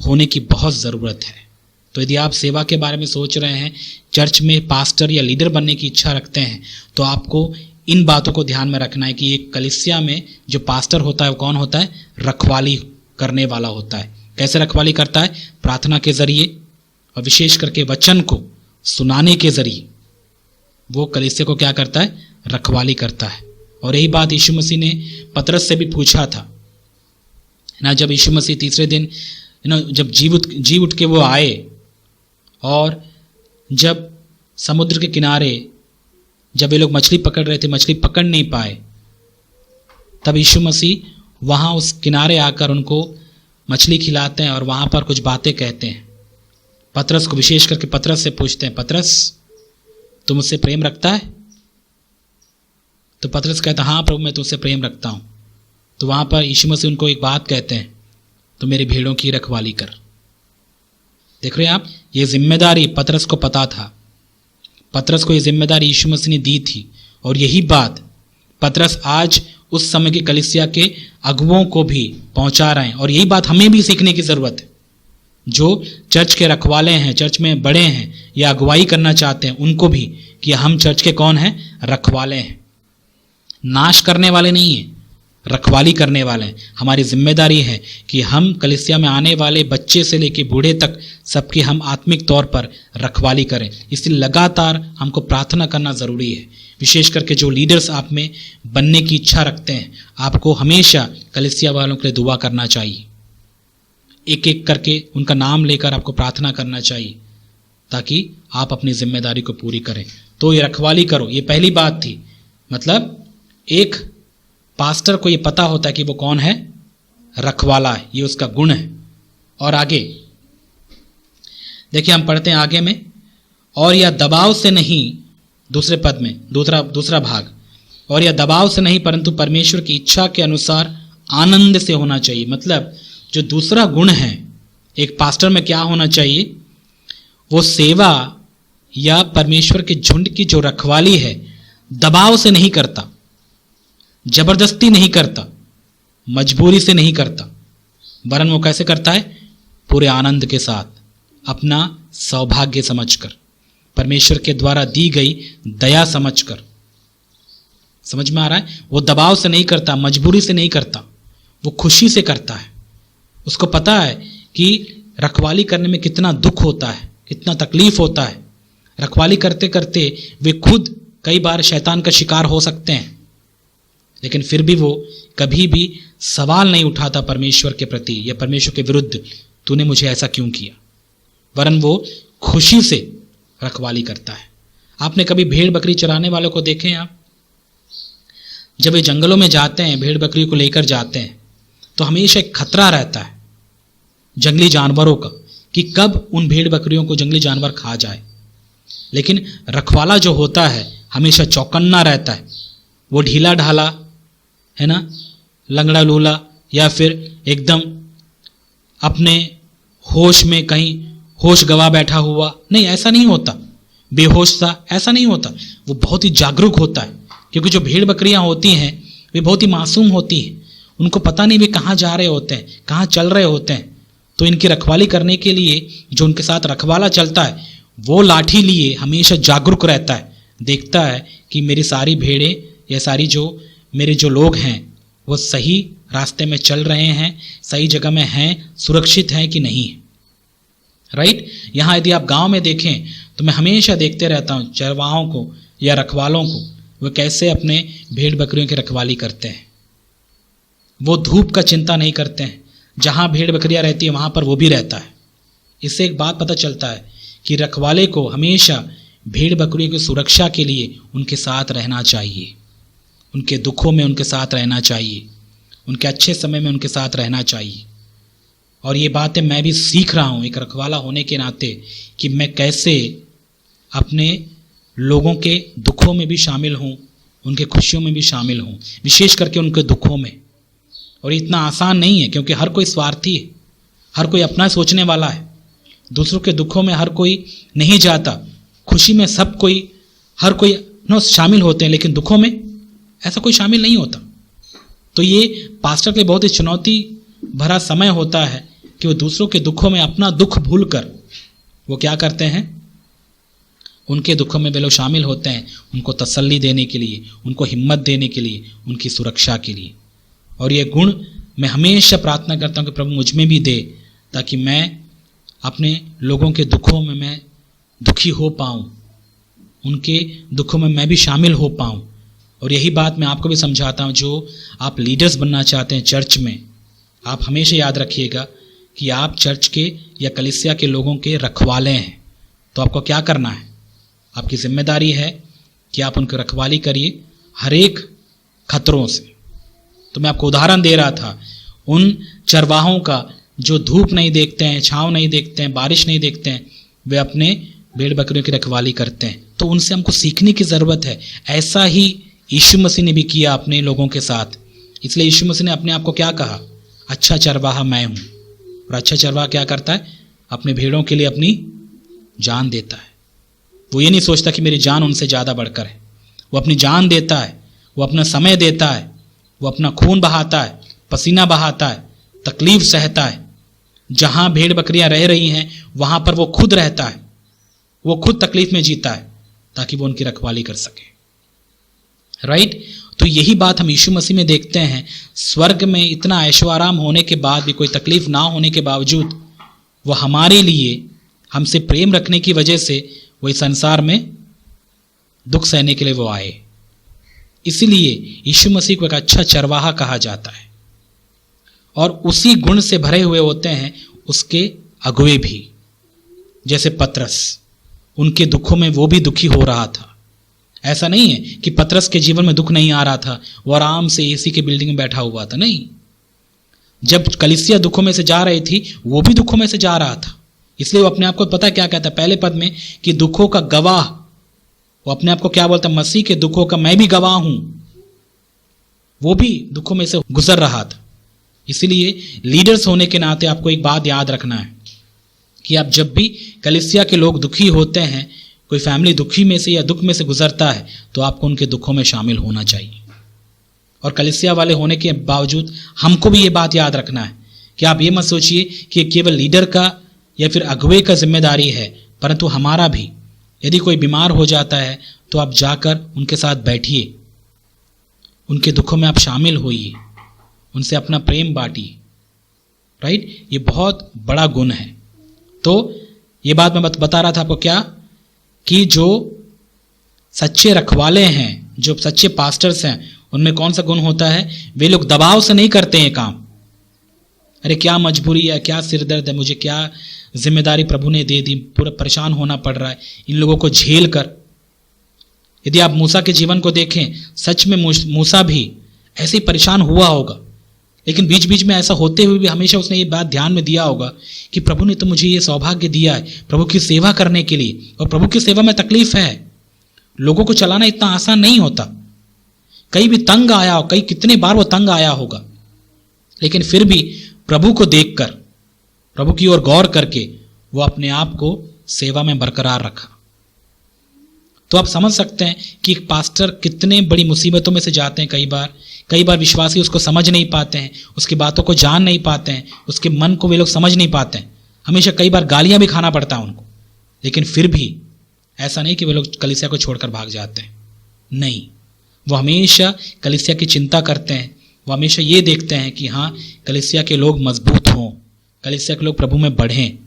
A: होने की बहुत ज़रूरत है।
B: तो यदि आप सेवा के बारे में सोच रहे हैं, चर्च में पास्टर या लीडर बनने की इच्छा रखते हैं, तो आपको इन बातों को ध्यान में रखना है कि एक कलीसिया में जो पास्टर होता है वो कौन होता है? रखवाली करने वाला होता है। कैसे रखवाली करता है? प्रार्थना के जरिए और विशेष करके वचन को सुनाने के जरिए वो कलीसिया को क्या करता है? रखवाली करता है। और यही बात यीशु मसीह ने पतरस से भी पूछा था ना, जब यीशु मसीह तीसरे दिन जब जी उठ के वो आए और जब समुद्र के किनारे जब ये लोग मछली पकड़ रहे थे, मछली पकड़ नहीं पाए, तब यीशु मसीह वहाँ उस किनारे आकर उनको मछली खिलाते हैं और वहाँ पर कुछ बातें कहते हैं। पतरस को, विशेष करके पतरस से पूछते हैं, पतरस तुम मुझसे प्रेम रखता है? तो पतरस कहता हाँ प्रभु, मैं तुमसे प्रेम रखता हूँ। तो वहाँ पर यीशु मसीह उनको एक बात कहते हैं, तो मेरी भेड़ों की रखवाली कर। देख रहे हैं आप, ये जिम्मेदारी पतरस को पता था। पतरस को ये जिम्मेदारी यीशु मसीह ने दी थी और यही बात पतरस आज उस समय के कलीसिया के अगुओं को भी पहुंचा रहे हैं। और यही बात हमें भी सीखने की ज़रूरत है। जो चर्च के रखवाले हैं, चर्च में बड़े हैं या अगुवाई करना चाहते हैं, उनको भी कि हम चर्च के कौन हैं? रखवाले हैं। नाश करने वाले नहीं हैं, रखवाली करने वाले हैं। हमारी जिम्मेदारी है कि हम कलीसिया में आने वाले बच्चे से लेकर बूढ़े तक सबकी हम आत्मिक तौर पर रखवाली करें। इसलिए लगातार हमको प्रार्थना करना ज़रूरी है। विशेष करके जो लीडर्स आप में बनने की इच्छा रखते हैं, आपको हमेशा कलीसिया वालों के लिए दुआ करना चाहिए। एक एक करके उनका नाम लेकर आपको प्रार्थना करना चाहिए ताकि आप अपनी जिम्मेदारी को पूरी करें। तो ये रखवाली करो, ये पहली बात थी। मतलब एक पास्टर को ये पता होता है कि वो कौन है? रखवाला है, ये उसका गुण है। और आगे देखिए, हम पढ़ते हैं आगे में, और यह दबाव से नहीं, दूसरे पद में दूसरा भाग, और यह दबाव से नहीं परंतु परमेश्वर की इच्छा के अनुसार आनंद से होना चाहिए। मतलब जो दूसरा गुण है एक पास्टर में क्या होना चाहिए? वो सेवा या परमेश्वर के झुंड की जो रखवाली है, दबाव से नहीं करता, जबरदस्ती नहीं करता, मजबूरी से नहीं करता, वरन वो कैसे करता है? पूरे आनंद के साथ, अपना सौभाग्य समझकर, परमेश्वर के द्वारा दी गई दया समझकर। समझ में आ रहा है? वो दबाव से नहीं करता, मजबूरी से नहीं करता, वो खुशी से करता है। उसको पता है कि रखवाली करने में कितना दुख होता है, कितना तकलीफ होता है। रखवाली करते करते वे खुद कई बार शैतान का शिकार हो सकते हैं, लेकिन फिर भी वो कभी भी सवाल नहीं उठाता परमेश्वर के प्रति या परमेश्वर के विरुद्ध, तूने मुझे ऐसा क्यों किया, वरन वो खुशी से रखवाली करता है। आपने कभी भेड़ बकरी चराने वालों को देखे हैं आप? जब ये जंगलों में जाते हैं, भेड़ बकरी को लेकर जाते हैं, तो हमेशा एक खतरा रहता है जंगली जानवरों का कि कब उन भेड़ बकरियों को जंगली जानवर खा जाए। लेकिन रखवाला जो होता है हमेशा चौकन्ना रहता है। वो ढीला ढाला है ना, लंगड़ा लूला, या फिर एकदम अपने होश में कहीं होश गवा बैठा हुआ नहीं, ऐसा नहीं होता। बेहोश सा ऐसा नहीं होता। वो बहुत ही जागरूक होता है, क्योंकि जो भेड़ बकरियां होती हैं वे बहुत ही मासूम होती हैं। उनको पता नहीं वे कहाँ जा रहे होते हैं, कहाँ चल रहे होते हैं। तो इनकी रखवाली करने के लिए जो उनके साथ रखवाला चलता है, वो लाठी लिए हमेशा जागरूक रहता है, देखता है कि मेरी सारी भेड़ें या सारी जो मेरे जो लोग हैं वो सही रास्ते में चल रहे हैं, सही जगह में हैं, सुरक्षित हैं कि नहीं है। राइट? यहाँ यदि आप गांव में देखें तो मैं हमेशा देखते रहता हूँ चरवाहों को या रखवालों को, वो कैसे अपने भेड़ बकरियों की रखवाली करते हैं। वो धूप का चिंता नहीं करते हैं, जहाँ भेड़ बकरियाँ रहती है वहाँ पर वो भी रहता है। इससे एक बात पता चलता है कि रखवाले को हमेशा भेड़ बकरियों की सुरक्षा के लिए उनके साथ रहना चाहिए, उनके दुखों में उनके साथ रहना चाहिए, उनके अच्छे समय में उनके साथ रहना चाहिए। और ये बातें मैं भी सीख रहा हूँ एक रखवाला होने के नाते कि मैं कैसे अपने लोगों के दुखों में भी शामिल हूँ, उनके खुशियों में भी शामिल हूँ, विशेष करके उनके दुखों में। और इतना आसान नहीं है, क्योंकि हर कोई स्वार्थी है, हर कोई अपना सोचने वाला है। दूसरों के दुखों में हर कोई नहीं जाता, खुशी में सब कोई, हर कोई शामिल होते हैं, लेकिन दुखों में ऐसा कोई शामिल नहीं होता। तो ये पास्टर के लिए बहुत ही चुनौती भरा समय होता है कि वो दूसरों के दुखों में अपना दुख भूलकर वो क्या करते हैं? उनके दुखों में वे लोग शामिल होते हैं, उनको तसल्ली देने के लिए, उनको हिम्मत देने के लिए, उनकी सुरक्षा के लिए। और ये गुण मैं हमेशा प्रार्थना करता हूँ कि प्रभु मुझ में भी दे, ताकि मैं अपने लोगों के दुखों में मैं दुखी हो पाऊँ, उनके दुखों में मैं भी शामिल हो पाऊँ। और यही बात मैं आपको भी समझाता हूँ, जो आप लीडर्स बनना चाहते हैं चर्च में, आप हमेशा याद रखिएगा कि आप चर्च के या कलीसिया के लोगों के रखवाले हैं। तो आपको क्या करना है? आपकी जिम्मेदारी है कि आप उनकी रखवाली करिए हर एक खतरों से। तो मैं आपको उदाहरण दे रहा था उन चरवाहों का जो धूप नहीं देखते हैं, छाँव नहीं देखते हैं, बारिश नहीं देखते हैं, वे अपने भेड़ बकरियों की रखवाली करते हैं। तो उनसे हमको सीखने की ज़रूरत है। ऐसा ही यीशु मसीह ने भी किया अपने लोगों के साथ। इसलिए यीशु मसीह ने अपने आप को क्या कहा? अच्छा चरवाहा मैं हूँ। और अच्छा चरवाहा क्या करता है? अपने भेड़ों के लिए अपनी जान देता है। वो ये नहीं सोचता कि मेरी जान उनसे ज़्यादा बढ़कर है। वो अपनी जान देता है, वो अपना समय देता है, वो अपना खून बहाता है, पसीना बहाता है, तकलीफ सहता है। जहाँ भेड़ बकरियाँ रह रही हैं वहाँ पर वो खुद रहता है, वो खुद तकलीफ में जीता है ताकि वो उनकी रखवाली कर सके। राइट? तो यही बात हम यीशु मसीह में देखते हैं। स्वर्ग में इतना ऐशो आराम होने के बाद भी, कोई तकलीफ ना होने के बावजूद, वो हमारे लिए हमसे प्रेम रखने की वजह से वो इस संसार में दुख सहने के लिए वो आए। इसीलिए यीशु मसीह को एक अच्छा चरवाहा कहा जाता है। और उसी गुण से भरे हुए होते हैं उसके अगुवे भी, जैसे पतरस। उनके दुखों में वो भी दुखी हो रहा था। ऐसा नहीं है कि पतरस के जीवन में दुख नहीं आ रहा था, वो आराम से एसी के बिल्डिंग में बैठा हुआ था। नहीं, जब कलीसिया दुखों में से जा रही थी वो भी दुखों में से जा रहा था। इसलिए वो अपने आप को पता क्या कहता है पहले पद में कि दुखों का गवाह। वो अपने आप को क्या बोलता है? मसीह के दुखों का मैं भी गवाह हूं। वो भी दुखों में से गुजर रहा था। इसीलिए लीडर्स होने के नाते आपको एक बात याद रखना है कि आप जब भी कलीसिया के लोग दुखी होते हैं, कोई फैमिली दुखी में से या दुख में से गुजरता है, तो आपको उनके दुखों में शामिल होना चाहिए। और कलीसिया वाले होने के बावजूद हमको भी ये बात याद रखना है कि आप ये मत सोचिए कि केवल लीडर का या फिर अगुवे का जिम्मेदारी है, परंतु हमारा भी। यदि कोई बीमार हो जाता है तो आप जाकर उनके साथ बैठिए, उनके दुखों में आप शामिल होइए, उनसे अपना प्रेम बांटिए। राइट? ये बहुत बड़ा गुण है। तो ये बात मैं बता रहा था आपको क्या, कि जो सच्चे रखवाले हैं, जो सच्चे पास्टर्स हैं, उनमें कौन सा गुण होता है? वे लोग दबाव से नहीं करते हैं काम। अरे क्या मजबूरी है, क्या सिरदर्द है, मुझे क्या जिम्मेदारी प्रभु ने दे दी, पूरा परेशान होना पड़ रहा है इन लोगों को झेल कर। यदि आप मूसा के जीवन को देखें, सच में मूसा भी ऐसे ही परेशान हुआ होगा, लेकिन बीच बीच में ऐसा होते हुए भी हमेशा उसने ये बात ध्यान में दिया होगा कि प्रभु ने तो मुझे ये सौभाग्य दिया है प्रभु की सेवा करने के लिए। और प्रभु की सेवा में तकलीफ है, लोगों को चलाना इतना आसान नहीं होता। कहीं भी तंग आया हो, कहीं कितने बार वो तंग आया होगा, लेकिन फिर भी प्रभु को देखकर, प्रभु की ओर गौर करके वो अपने आप को सेवा में बरकरार रखा। तो आप समझ सकते हैं कि एक पास्टर कितने बड़ी मुसीबतों में से जाते हैं। कई बार विश्वासी उसको समझ नहीं पाते हैं, उसकी बातों को जान नहीं पाते हैं, उसके मन को वे लोग समझ नहीं पाते हैं। हमेशा कई बार गालियां भी खाना पड़ता है उनको, लेकिन फिर भी ऐसा नहीं कि वे लोग कलीसिया को छोड़कर भाग जाते हैं। नहीं, वो हमेशा कलीसिया की चिंता करते हैं। वो हमेशा ये देखते हैं कि हाँ, कलीसिया के लोग मजबूत हों, कलीसिया के लोग प्रभु में बढ़ें।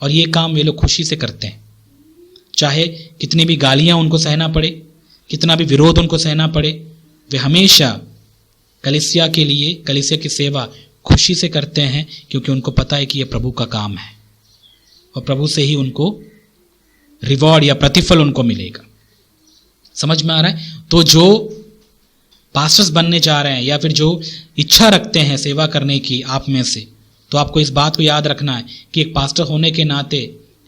B: और ये काम वे लोग खुशी से करते हैं, चाहे कितनी भी गालियां उनको सहना पड़े, कितना भी विरोध उनको सहना पड़े। वे हमेशा कलीसिया के लिए, कलीसिया की सेवा खुशी से करते हैं, क्योंकि उनको पता है कि यह प्रभु का काम है और प्रभु से ही उनको रिवॉर्ड या प्रतिफल उनको मिलेगा। समझ में आ रहा है? तो जो पास्टर्स बनने जा रहे हैं या फिर जो इच्छा रखते हैं सेवा करने की आप में से, तो आपको इस बात को याद रखना है कि एक पास्टर होने के नाते,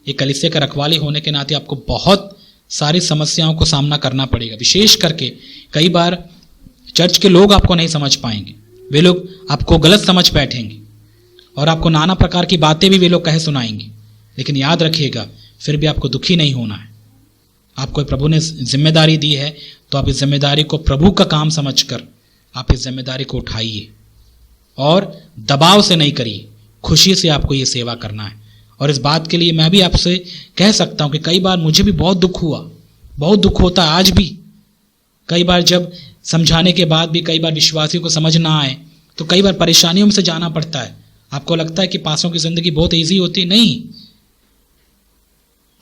B: एक कलीसिया का रखवाली होने के नाते आपको बहुत सारी समस्याओं को सामना करना पड़ेगा। विशेष करके कई बार चर्च के लोग आपको नहीं समझ पाएंगे, वे लोग आपको गलत समझ बैठेंगे और आपको नाना प्रकार की बातें भी वे लोग कहे सुनाएंगे। लेकिन याद रखिएगा, फिर भी आपको दुखी नहीं होना है। आपको प्रभु ने जिम्मेदारी दी है, तो आप इस जिम्मेदारी को प्रभु का काम समझकर आप इस जिम्मेदारी को उठाइए और दबाव से नहीं करिए, खुशी से आपको ये सेवा करना है। और इस बात के लिए मैं भी आपसे कह सकता हूं कि कई बार मुझे भी बहुत दुख हुआ, बहुत दुख होता है आज भी। कई बार जब समझाने के बाद भी कई बार विश्वासियों को समझ ना आए तो कई बार परेशानियों में से जाना पड़ता है। आपको लगता है कि पास्टरों की जिंदगी बहुत ईजी होती है? नहीं।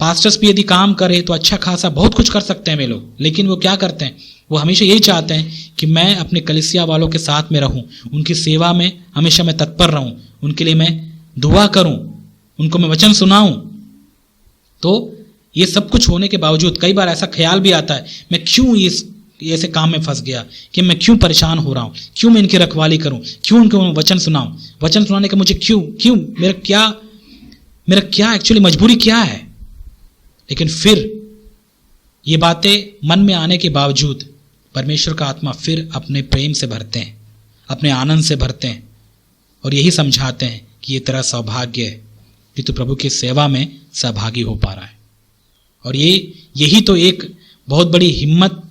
B: पास्टर्स भी यदि काम करे तो अच्छा खासा बहुत कुछ कर सकते हैं वे लोग, लेकिन वो क्या करते हैं, वो हमेशा यही चाहते हैं कि मैं अपने कलीसिया वालों के साथ में रहूं, उनकी सेवा में हमेशा मैं तत्पर रहूं, उनके लिए मैं दुआ करूं, उनको मैं वचन सुनाऊं। तो ये सब कुछ होने के बावजूद कई बार ऐसा ख्याल भी आता है, मैं क्यों इस ऐसे काम में फंस गया, कि मैं क्यों परेशान हो रहा हूं, क्यों मैं इनकी रखवाली करूं, क्यों उनको वचन सुनाऊं, वचन सुनाने का मुझे क्यों मेरा क्या एक्चुअली मजबूरी क्या है। लेकिन फिर ये बातें मन में आने के बावजूद परमेश्वर का आत्मा फिर अपने प्रेम से भरते हैं, अपने आनंद से भरते हैं और यही समझाते हैं कि ये तेरा सौभाग्य है कि तू प्रभु की सेवा में सहभागी हो पा रहा है। और यही तो एक बहुत बड़ी हिम्मत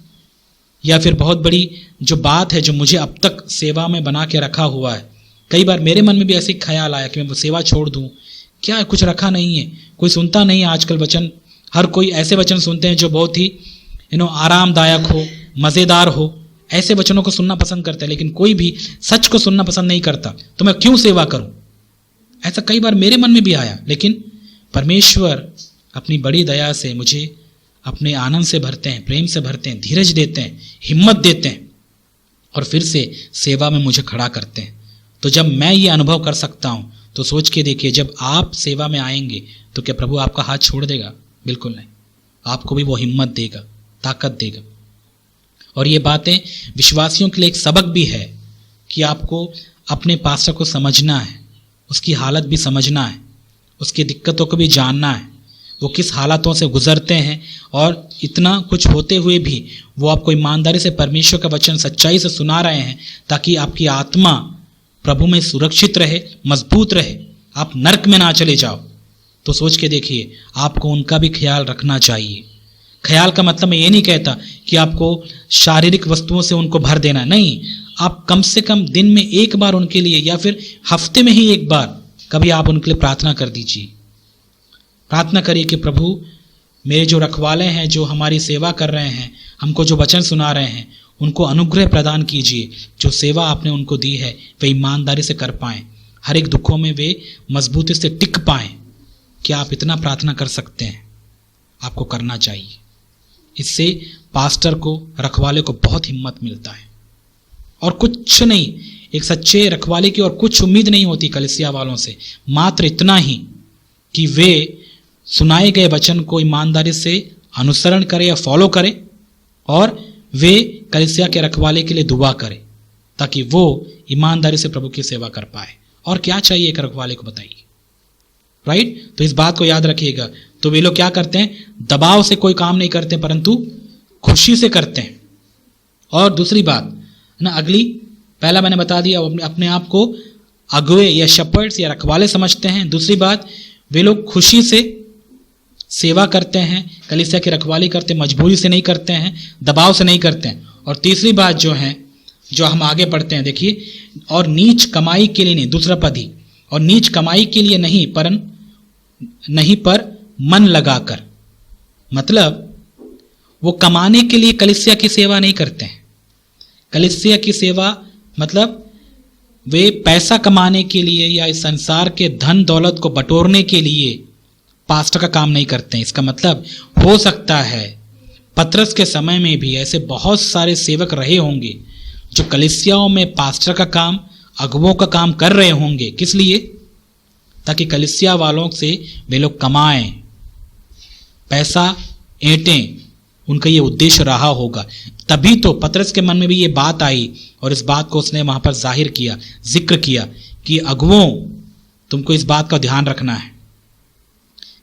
B: या फिर बहुत बड़ी जो बात है जो मुझे अब तक सेवा में बना के रखा हुआ है। कई बार मेरे मन में भी ऐसे ख्याल आया कि मैं सेवा छोड़ दूं, क्या कुछ रखा नहीं है, कोई सुनता नहीं है आजकल वचन। हर कोई ऐसे वचन सुनते हैं जो बहुत ही आरामदायक हो, मज़ेदार हो, ऐसे वचनों को सुनना पसंद करते हैं, लेकिन कोई भी सच को सुनना पसंद नहीं करता। तो मैं क्यों सेवा करूं, ऐसा कई बार मेरे मन में भी आया। लेकिन परमेश्वर अपनी बड़ी दया से मुझे अपने आनंद से भरते हैं, प्रेम से भरते हैं, धीरज देते हैं, हिम्मत देते हैं और फिर से सेवा में मुझे खड़ा करते हैं। तो जब मैं ये अनुभव कर सकता हूं तो सोच के देखिए, जब आप सेवा में आएंगे तो क्या प्रभु आपका हाथ छोड़ देगा? बिल्कुल नहीं, आपको भी वो हिम्मत देगा, ताकत देगा। और ये बातें विश्वासियों के लिए एक सबक भी है कि आपको अपने पास्टर को समझना है, उसकी हालत भी समझना है, उसकी दिक्कतों को भी जानना है, वो किस हालातों से गुजरते हैं और इतना कुछ होते हुए भी वो आपको ईमानदारी से परमेश्वर का वचन सच्चाई से सुना रहे हैं ताकि आपकी आत्मा प्रभु में सुरक्षित रहे, मजबूत रहे, आप नर्क में ना चले जाओ। तो सोच के देखिए, आपको उनका भी ख्याल रखना चाहिए। ख्याल का मतलब मैं ये नहीं कहता कि आपको शारीरिक वस्तुओं से उनको भर देना, नहीं। आप कम से कम दिन में एक बार उनके लिए या फिर हफ्ते में ही एक बार कभी आप उनके लिए प्रार्थना कर दीजिए। प्रार्थना करिए कि प्रभु मेरे जो रखवाले हैं, जो हमारी सेवा कर रहे हैं, हमको जो वचन सुना रहे हैं, उनको अनुग्रह प्रदान कीजिए। जो सेवा आपने उनको दी है वे ईमानदारी से कर पाएं, हर एक दुखों में वे मजबूती से टिक पाएं। क्या आप इतना प्रार्थना कर सकते हैं? आपको करना चाहिए। इससे पास्टर को, रखवाले को बहुत हिम्मत मिलता है। और कुछ नहीं, एक सच्चे रखवाले की और कुछ उम्मीद नहीं होती कलीसिया वालों से, मात्र इतना ही कि वे सुनाए गए वचन को ईमानदारी से अनुसरण करें या फॉलो करें और वे कलीसिया के रखवाले के लिए दुआ करें ताकि वो ईमानदारी से प्रभु की सेवा कर पाए। और क्या चाहिए एक रखवाले को, बताइए, राइट? तो इस बात को याद रखिएगा। तो वे लोग क्या करते हैं, दबाव से कोई काम नहीं करते परंतु खुशी से करते हैं। और दूसरी बात ना, अगली, पहला मैंने बता दिया, अपने आप को अगुए या शपर्ड्स या रखवाले समझते हैं। दूसरी बात, वे लोग खुशी से सेवा करते हैं, कलीसिया की रखवाली करते हैं, मजबूरी से नहीं करते हैं, दबाव से नहीं करते हैं। और तीसरी बात जो है, जो हम आगे पढ़ते हैं, देखिए, और नीच कमाई के लिए नहीं, दूसरा पद ही, और नीच कमाई के लिए नहीं पर मन लगाकर, मतलब वो कमाने के लिए कलीसिया की सेवा नहीं करते हैं। कलीसिया की सेवा मतलब वे पैसा कमाने के लिए या इस संसार के धन दौलत को बटोरने के लिए पास्टर का काम नहीं करते हैं। इसका मतलब हो सकता है पतरस के समय में भी ऐसे बहुत सारे सेवक रहे होंगे जो कलीसियाओं में पास्टर का काम, अगुवों का काम कर रहे होंगे। किस लिए? ताकि कलीसिया वालों से वे लोग कमाएं, पैसा ऐंटें, उनका ये उद्देश्य रहा होगा। तभी तो पतरस के मन में भी ये बात आई और इस बात को उसने वहां पर जाहिर किया, जिक्र किया कि अगुवों, तुमको इस बात का ध्यान रखना है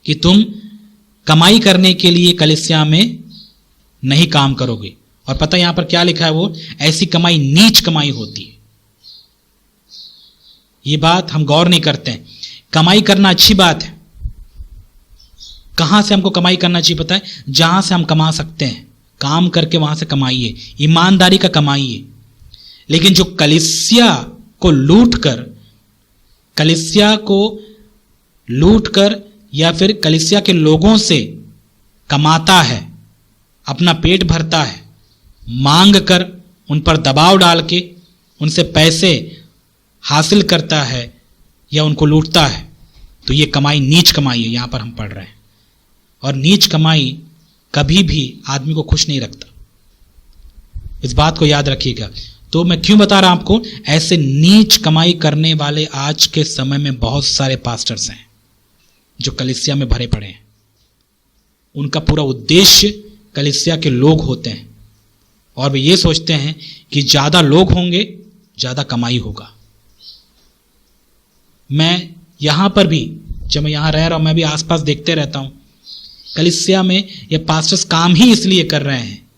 B: कि तुम कमाई करने के लिए कलीसिया में नहीं काम करोगे। और पता यहां पर क्या लिखा है, वो ऐसी कमाई नीच कमाई होती है। ये बात हम गौर नहीं करते हैं। कमाई करना अच्छी बात है। कहां से हमको कमाई करना चाहिए पता है? जहां से हम कमा सकते हैं, काम करके वहां से कमाइए, ईमानदारी का कमाइए। लेकिन जो कलीसिया को लूट कर या फिर कलीसिया के लोगों से कमाता है, अपना पेट भरता है, मांग कर उन पर दबाव डाल के उनसे पैसे हासिल करता है या उनको लूटता है, तो ये कमाई नीच कमाई है, यहां पर हम पढ़ रहे हैं। और नीच कमाई कभी भी आदमी को खुश नहीं रखता, इस बात को याद रखिएगा। तो मैं क्यों बता रहा हूं आपको, ऐसे नीच कमाई करने वाले आज के समय में बहुत सारे पास्टर्स हैं जो कलीसिया में भरे पड़े हैं। उनका पूरा उद्देश्य कलीसिया के लोग होते हैं और वे ये सोचते हैं कि ज्यादा लोग होंगे ज्यादा कमाई होगा। मैं यहां पर भी, जब मैं यहां रह रहा हूं, मैं भी आसपास देखते रहता हूं, कलीसिया में ये पास्टर्स काम ही इसलिए कर रहे हैं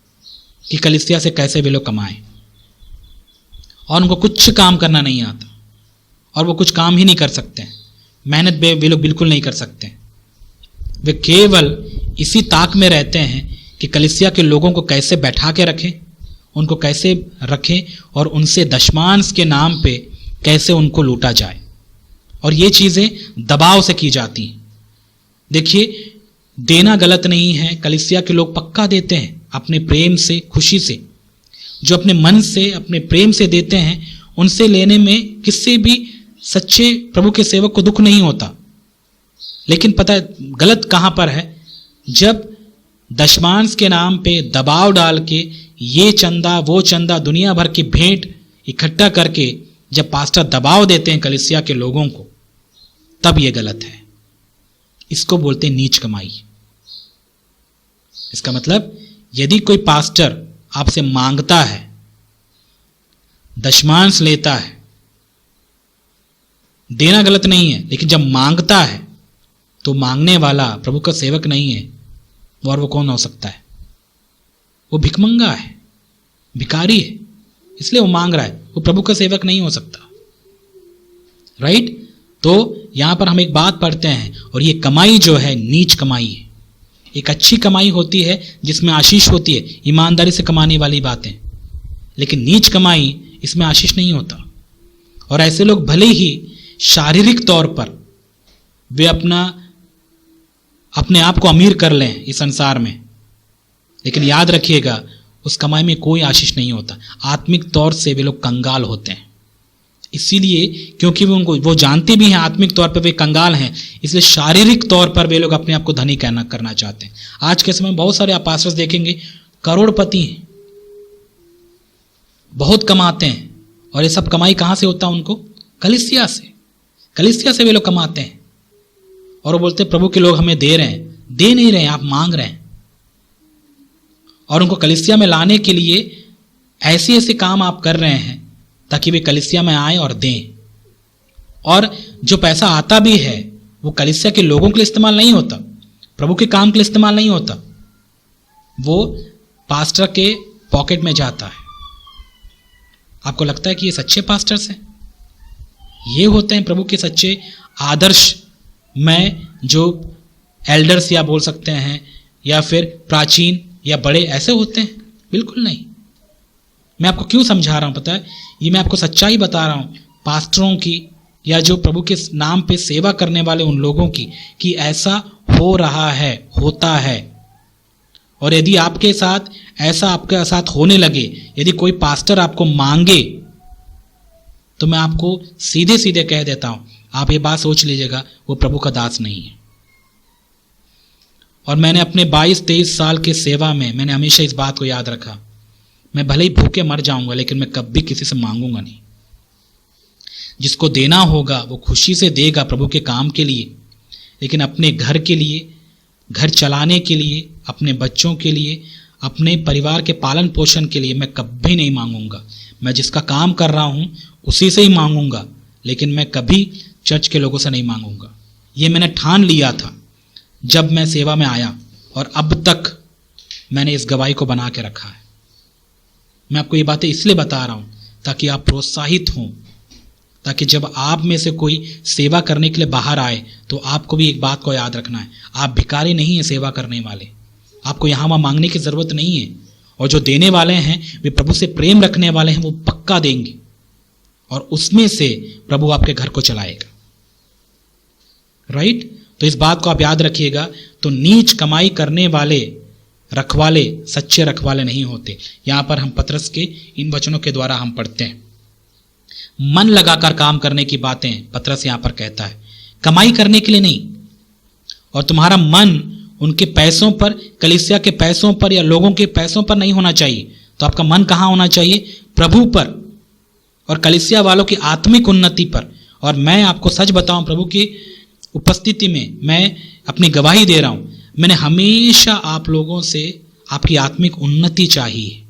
B: कि कलीसिया से कैसे वे लोग कमाएं, और उनको कुछ काम करना नहीं आता और वो कुछ काम ही नहीं कर सकते हैं। मेहनत वे लोग बिल्कुल नहीं कर सकते। वे केवल इसी ताक में रहते हैं कि कलीसिया के लोगों को कैसे बैठा के रखें, उनको कैसे रखें और उनसे दशमांश के नाम पे कैसे उनको लूटा जाए। और ये चीज़ें दबाव से की जाती हैं। देखिए, देना गलत नहीं है, कलीसिया के लोग पक्का देते हैं अपने प्रेम से, खुशी से। जो अपने मन से, अपने प्रेम से देते हैं, उनसे लेने में किसी भी सच्चे प्रभु के सेवक को दुख नहीं होता। लेकिन पता है गलत कहां पर है, जब दशमांश के नाम पे दबाव डाल के ये चंदा वो चंदा दुनिया भर की भेंट इकट्ठा करके जब पास्टर दबाव देते हैं कलीसिया के लोगों को, तब ये गलत है। इसको बोलते हैं नीच कमाई। इसका मतलब यदि कोई पास्टर आपसे मांगता है, दशमांश लेता है, देना गलत नहीं है, लेकिन जब मांगता है तो मांगने वाला प्रभु का सेवक नहीं है, और वो कौन हो सकता है? वो भिखमंगा है, भिखारी है, इसलिए वो मांग रहा है, वो प्रभु का सेवक नहीं हो सकता। राइट? तो यहां पर हम एक बात पढ़ते हैं, और ये कमाई जो है नीच कमाई है। एक अच्छी कमाई होती है जिसमें आशीष होती है, ईमानदारी से कमाने वाली बातें, लेकिन नीच कमाई इसमें आशीष नहीं होता। और ऐसे लोग भले ही शारीरिक तौर पर वे अपने आप को अमीर कर लें इस संसार में, लेकिन याद रखिएगा उस कमाई में कोई आशीष नहीं होता। आत्मिक तौर से वे लोग कंगाल होते हैं। इसीलिए क्योंकि वो जानते भी हैं आत्मिक तौर पर वे कंगाल हैं, इसलिए शारीरिक तौर पर वे लोग अपने आप को धनी करना चाहते हैं। आज के समय में बहुत सारे आप पास्टर्स देखेंगे करोड़पति हैं, बहुत कमाते हैं, और ये सब कमाई कहां से होता है उनको? कलीसिया से वे लोग कमाते हैं। और वो बोलते हैं प्रभु के लोग हमें दे रहे हैं, दे नहीं रहे हैं, आप मांग रहे हैं। और उनको कलीसिया में लाने के लिए ऐसे काम आप कर रहे हैं ताकि वे कलीसिया में आए और दें। और जो पैसा आता भी है वो कलीसिया के लोगों के लिए इस्तेमाल नहीं होता, प्रभु के काम के लिए इस्तेमाल नहीं होता, वो पास्टर के पॉकेट में जाता है। आपको लगता है कि ये सच्चे पास्टर्स हैं? ये होते हैं प्रभु के सच्चे आदर्श में जो एल्डर्स या बोल सकते हैं, या फिर प्राचीन या बड़े, ऐसे होते हैं? बिल्कुल नहीं। मैं आपको क्यों समझा रहा हूं पता है? ये मैं आपको सच्चाई बता रहा हूं पास्टरों की, या जो प्रभु के नाम पे सेवा करने वाले उन लोगों की, कि ऐसा हो रहा है, होता है। और यदि आपके साथ ऐसा आपके साथ होने लगे, यदि कोई पास्टर आपको मांगे, तो मैं आपको सीधे सीधे कह देता हूं, आप ये बात सोच लीजिएगा, वो प्रभु का दास नहीं है। और मैंने अपने 22-23 साल के सेवा में मैंने हमेशा इस बात को याद रखा, मैं भले ही भूखे मर जाऊंगा लेकिन मैं कभी किसी से मांगूंगा नहीं। जिसको देना होगा वो खुशी से देगा प्रभु के काम के लिए, लेकिन अपने घर के लिए, घर चलाने के लिए, अपने बच्चों के लिए, अपने परिवार के पालन पोषण के लिए मैं कभी नहीं मांगूंगा। मैं जिसका काम कर रहा हूं उसी से ही मांगूंगा, लेकिन मैं कभी चर्च के लोगों से नहीं मांगूंगा। ये मैंने ठान लिया था जब मैं सेवा में आया, और अब तक मैंने इस गवाही को बना के रखा है। मैं आपको ये बातें इसलिए बता रहा हूं ताकि आप प्रोत्साहित हों, ताकि जब आप में से कोई सेवा करने के लिए बाहर आए तो आपको भी एक बात को याद रखना है, आप भिखारी नहीं हैं सेवा करने वाले। आपको यहाँ वहाँ मांगने की जरूरत नहीं है, और जो देने वाले हैं वे प्रभु से प्रेम रखने वाले हैं, वो पक्का देंगे, और उसमें से प्रभु आपके घर को चलाएगा। राइट? तो इस बात को आप याद रखिएगा। तो नीच कमाई करने वाले रखवाले सच्चे रखवाले नहीं होते। यहां पर हम पतरस के इन वचनों के द्वारा हम पढ़ते हैं, मन लगाकर काम करने की बातें पतरस यहां पर कहता है, कमाई करने के लिए नहीं। और तुम्हारा मन उनके पैसों पर, कलीसिया के पैसों पर या लोगों के पैसों पर नहीं होना चाहिए। तो आपका मन कहां होना चाहिए? प्रभु पर और कलीसिया वालों की आत्मिक उन्नति पर। और मैं आपको सच बताऊं, प्रभु की उपस्थिति में मैं अपनी गवाही दे रहा हूं, मैंने हमेशा आप लोगों से आपकी आत्मिक उन्नति चाहिए।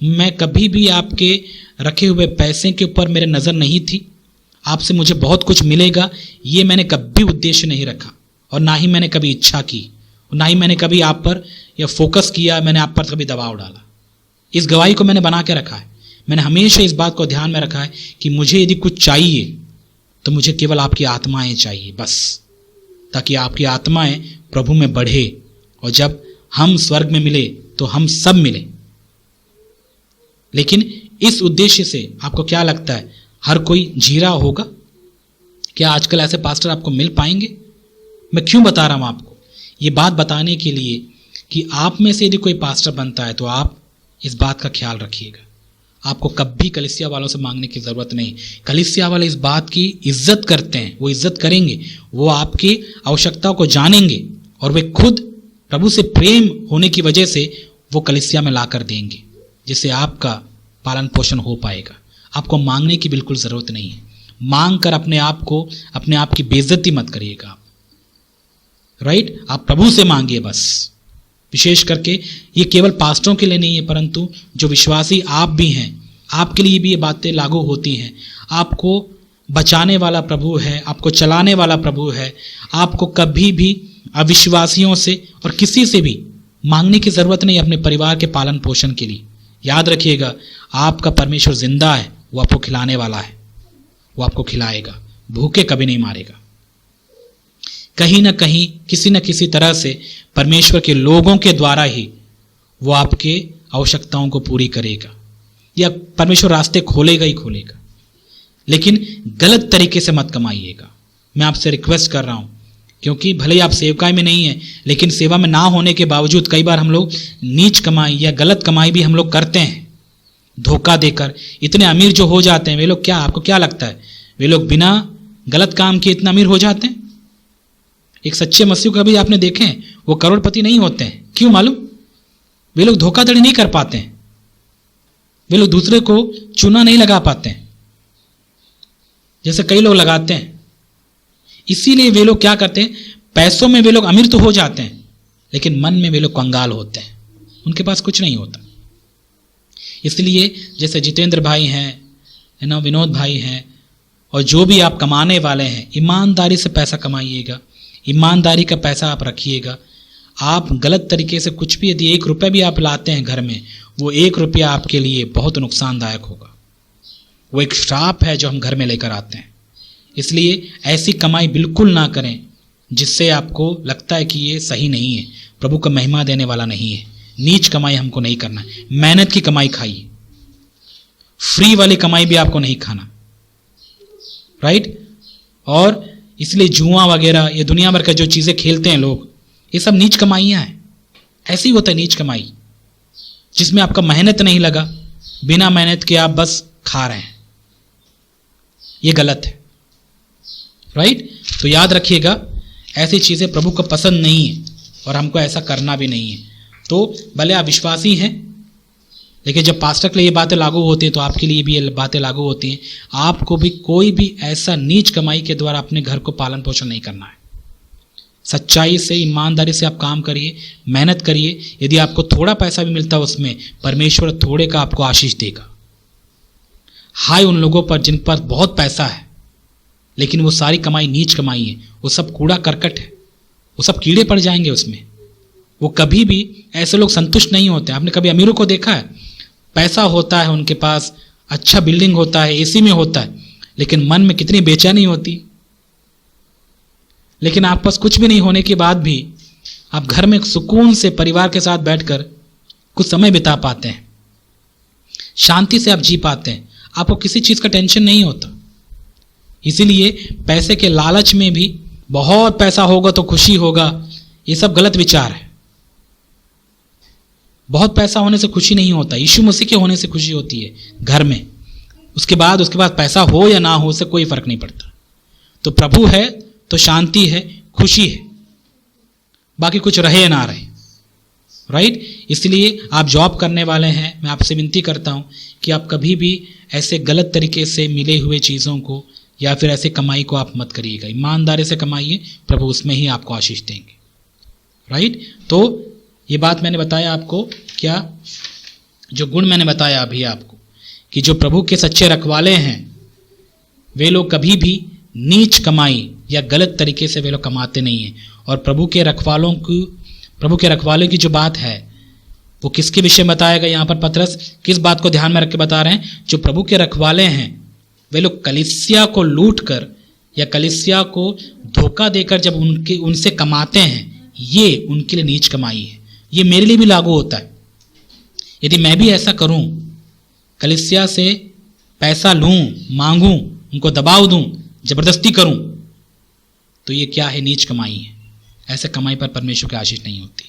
B: मैं कभी भी आपके रखे हुए पैसे के ऊपर मेरे नज़र नहीं थी। आपसे मुझे बहुत कुछ मिलेगा, ये मैंने कभी उद्देश्य नहीं रखा, और ना ही मैंने कभी इच्छा की, और ना ही मैंने कभी आप पर या फोकस किया, मैंने आप पर कभी दबाव डाला। इस गवाही को मैंने बना के रखा है। मैंने हमेशा इस बात को ध्यान में रखा है कि मुझे यदि कुछ चाहिए तो मुझे केवल आपकी आत्माएं चाहिए बस, ताकि आपकी आत्माएं प्रभु में बढ़े, और जब हम स्वर्ग में मिले तो हम सब मिले। लेकिन इस उद्देश्य से आपको क्या लगता है हर कोई जी रहा होगा? क्या आजकल ऐसे पास्टर आपको मिल पाएंगे? मैं क्यों बता रहा हूं आपको? ये बात बताने के लिए कि आप में से यदि कोई पास्टर बनता है तो आप इस बात का ख्याल रखिएगा। आपको कभी कलीसिया वालों से मांगने की जरूरत नहीं। कलीसिया वाले इस बात की इज्जत करते हैं, वो इज्जत करेंगे, वो आपकी आवश्यकताओं को जानेंगे, और वे खुद प्रभु से प्रेम होने की वजह से वो कलीसिया में लाकर देंगे, जिससे आपका पालन पोषण हो पाएगा। आपको मांगने की बिल्कुल जरूरत नहीं है। मांग कर अपने आप की बेइज्जती मत करिएगा। राइट? आप प्रभु से मांगिए बस। विशेष करके ये केवल पास्टरों के लिए नहीं है, परंतु जो विश्वासी आप भी हैं, आपके लिए भी ये बातें लागू होती हैं। आपको बचाने वाला प्रभु है, आपको चलाने वाला प्रभु है। आपको कभी भी अविश्वासियों से और किसी से भी मांगने की जरूरत नहीं अपने परिवार के पालन पोषण के लिए। याद रखिएगा, आपका परमेश्वर जिंदा है, वो आपको खिलाने वाला है, वो आपको खिलाएगा, भूखे कभी नहीं मारेगा। कहीं ना कहीं किसी न किसी तरह से परमेश्वर के लोगों के द्वारा ही वो आपके आवश्यकताओं को पूरी करेगा, या परमेश्वर रास्ते खोलेगा ही खोलेगा। लेकिन गलत तरीके से मत कमाइएगा। मैं आपसे रिक्वेस्ट कर रहा हूं, क्योंकि भले ही आप सेवकाई में नहीं है, लेकिन सेवा में ना होने के बावजूद कई बार हम लोग नीच कमाई या गलत कमाई भी हम लोग करते हैं, धोखा देकर। इतने अमीर जो हो जाते हैं वे लोग, क्या आपको क्या लगता है वे लोग बिना गलत काम किए इतना अमीर हो जाते हैं? एक सच्चे मसीह को कभी आपने देखे हैं? वो करोड़पति नहीं होते हैं। क्यों मालूम? वे लोग धोखाधड़ी नहीं कर पाते हैं, वे लोग दूसरे को चूना नहीं लगा पाते हैं जैसे कई लोग लगाते हैं। इसीलिए वे लोग क्या करते हैं, पैसों में वे लोग अमीर तो हो जाते हैं, लेकिन मन में वे लोग कंगाल होते हैं, उनके पास कुछ नहीं होता। इसलिए जैसे जितेंद्र भाई हैं, विनोद भाई हैं, और जो भी आप कमाने वाले हैं, ईमानदारी से पैसा कमाइएगा, ईमानदारी का पैसा आप रखिएगा। आप गलत तरीके से कुछ भी, यदि 1 रुपया भी आप लाते हैं घर में, वो 1 रुपया आपके लिए बहुत नुकसानदायक होगा। वो एक श्राप है जो हम घर में लेकर आते हैं। इसलिए ऐसी कमाई बिल्कुल ना करें जिससे आपको लगता है कि ये सही नहीं है, प्रभु का महिमा देने वाला नहीं है। नीच कमाई हमको नहीं करना है। मेहनत की कमाई खाइए, फ्री वाली कमाई भी आपको नहीं खाना। राइट? और इसलिए जुआ वगैरह, ये दुनिया भर का जो चीजें खेलते हैं लोग, ये सब नीच कमाइयां हैं। ऐसी होता है नीच कमाई, जिसमें आपका मेहनत नहीं लगा, बिना मेहनत के आप बस खा रहे हैं। ये गलत है। राइट? तो याद रखिएगा, ऐसी चीजें प्रभु को पसंद नहीं है, और हमको ऐसा करना भी नहीं है। तो भले आप विश्वासी हैं, लेकिन जब पास्टर के लिए ये बातें लागू होती हैं तो आपके लिए भी ये बातें लागू होती हैं। आपको भी कोई भी ऐसा नीच कमाई के द्वारा अपने घर को पालन पोषण नहीं करना है। सच्चाई से, ईमानदारी से आप काम करिए, मेहनत करिए। यदि आपको थोड़ा पैसा भी मिलता है उसमें, परमेश्वर थोड़े का आपको आशीष देगा। हाय उन लोगों पर जिन पर बहुत पैसा है, लेकिन वो सारी कमाई नीच कमाई है, वो सब कूड़ा करकट है, वो सब कीड़े पड़ जाएंगे उसमें। वो कभी भी, ऐसे लोग संतुष्ट नहीं होते। आपने कभी अमीरों को देखा है? पैसा होता है उनके पास, अच्छा बिल्डिंग होता है, एसी में होता है, लेकिन मन में कितनी बेचैनी होती। लेकिन आप पास कुछ भी नहीं होने के बाद भी आप घर में सुकून से परिवार के साथ बैठकर कुछ समय बिता पाते हैं, शांति से आप जी पाते हैं, आपको किसी चीज का टेंशन नहीं होता। इसीलिए पैसे के लालच में भी बहुत पैसा होगा तो खुशी होगा, ये सब गलत विचार है। बहुत पैसा होने से खुशी नहीं होता, यीशु मसीह के होने से खुशी होती है घर में। उसके बाद पैसा हो या ना हो, उससे कोई फर्क नहीं पड़ता। तो प्रभु है तो शांति है, खुशी है, बाकी कुछ रहे या ना रहे, राइट। इसलिए आप जॉब करने वाले हैं, मैं आपसे विनती करता हूं कि आप कभी भी ऐसे गलत तरीके से मिले हुए चीज़ों को या फिर ऐसे कमाई को आप मत करिएगा। ईमानदारी से कमाइए, प्रभु उसमें ही आपको आशीष देंगे, राइट। तो ये बात मैंने बताया आपको, क्या जो गुण मैंने बताया अभी आपको, कि जो प्रभु के सच्चे रखवाले हैं वे लोग कभी भी नीच कमाई या गलत तरीके से वे लोग कमाते नहीं हैं। और प्रभु के रखवालों की जो बात है वो किसके विषय में बताया गया यहाँ पर पतरस किस बात को ध्यान में रख के बता रहे हैं? जो प्रभु के रखवाले हैं वे लोग कलीसिया को लूट कर या कलीसिया को धोखा देकर जब उनसे कमाते हैं, ये उनके लिए नीच कमाई है। ये मेरे लिए भी लागू होता है। यदि मैं भी ऐसा करूं, कलीसिया से पैसा लूं, मांगूं, उनको दबाव दूं, जबरदस्ती करूं, तो ये क्या है? नीच कमाई है। ऐसे कमाई पर परमेश्वर की आशीष नहीं होती,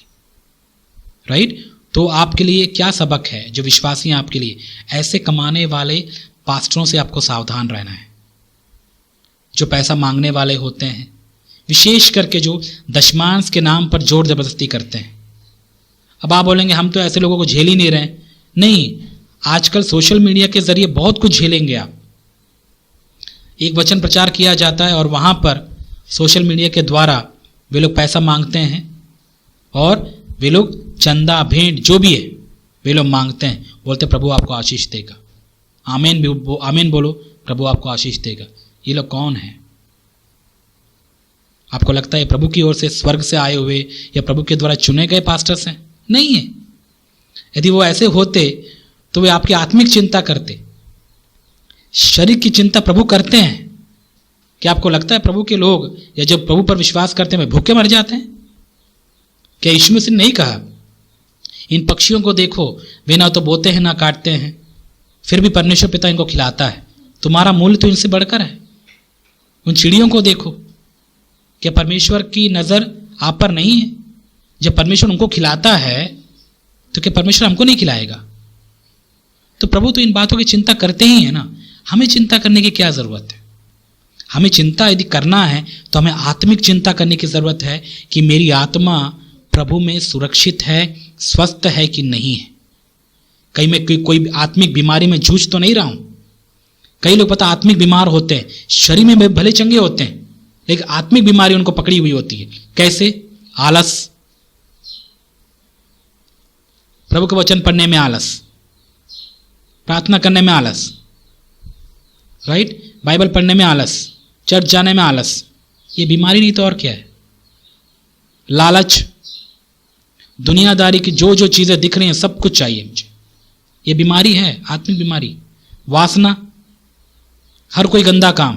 B: राइट। तो आपके लिए क्या सबक है, जो विश्वासी हैं आपके लिए? ऐसे कमाने वाले पास्टरों से आपको सावधान रहना है, जो पैसा मांगने वाले होते हैं, विशेष करके जो दशमांश के नाम पर जोर जबरदस्ती करते हैं। अब आप बोलेंगे हम तो ऐसे लोगों को झेल ही नहीं रहे। नहीं, आजकल सोशल मीडिया के जरिए बहुत कुछ झेलेंगे आप। एक वचन प्रचार किया जाता है और वहां पर सोशल मीडिया के द्वारा वे लोग पैसा मांगते हैं और वे लोग चंदा भेंट जो भी है वे लोग मांगते हैं, बोलते प्रभु आपको आशीष देगा। आमीन बोलो, प्रभु आपको आशीष देगा। ये लोग कौन हैं? आपको लगता है प्रभु की ओर से, स्वर्ग से आए हुए या प्रभु के द्वारा चुने गए पास्टर्स हैं? नहीं है। यदि वो ऐसे होते तो वे आपकी आत्मिक चिंता करते। शरीर की चिंता प्रभु करते हैं। क्या आपको लगता है प्रभु के लोग या जब प्रभु पर विश्वास करते हैं वे भूखे मर जाते हैं? क्या यीशु मसीह ने नहीं कहा इन पक्षियों को देखो, वे ना तो बोते हैं ना काटते हैं, फिर भी परमेश्वर पिता इनको खिलाता है, तुम्हारा मूल्य तो इनसे बढ़कर है। उन चिड़ियों को देखो, क्या परमेश्वर की नजर आप पर नहीं है? जब परमेश्वर उनको खिलाता है तो क्या परमेश्वर हमको नहीं खिलाएगा? तो प्रभु तो इन बातों की चिंता करते ही है ना। हमें चिंता करने की क्या जरूरत है? हमें चिंता यदि करना है तो हमें आत्मिक चिंता करने की जरूरत है कि मेरी आत्मा प्रभु में सुरक्षित है, स्वस्थ है कि नहीं है। कहीं मैं कोई आत्मिक बीमारी में जूझ तो नहीं रहा हूं। कई लोग पता आत्मिक बीमार होते हैं, शरीर में भले चंगे होते हैं लेकिन आत्मिक बीमारी उनको पकड़ी हुई होती है। कैसे? आलस, प्रभु के वचन पढ़ने में आलस, प्रार्थना करने में आलस, राइट, बाइबल पढ़ने में आलस, चर्च जाने में आलस। ये बीमारी नहीं तो और क्या है? लालच, दुनियादारी की जो जो चीजें दिख रही हैं सब कुछ चाहिए मुझे, ये बीमारी है, आत्मिक बीमारी। वासना, हर कोई गंदा काम,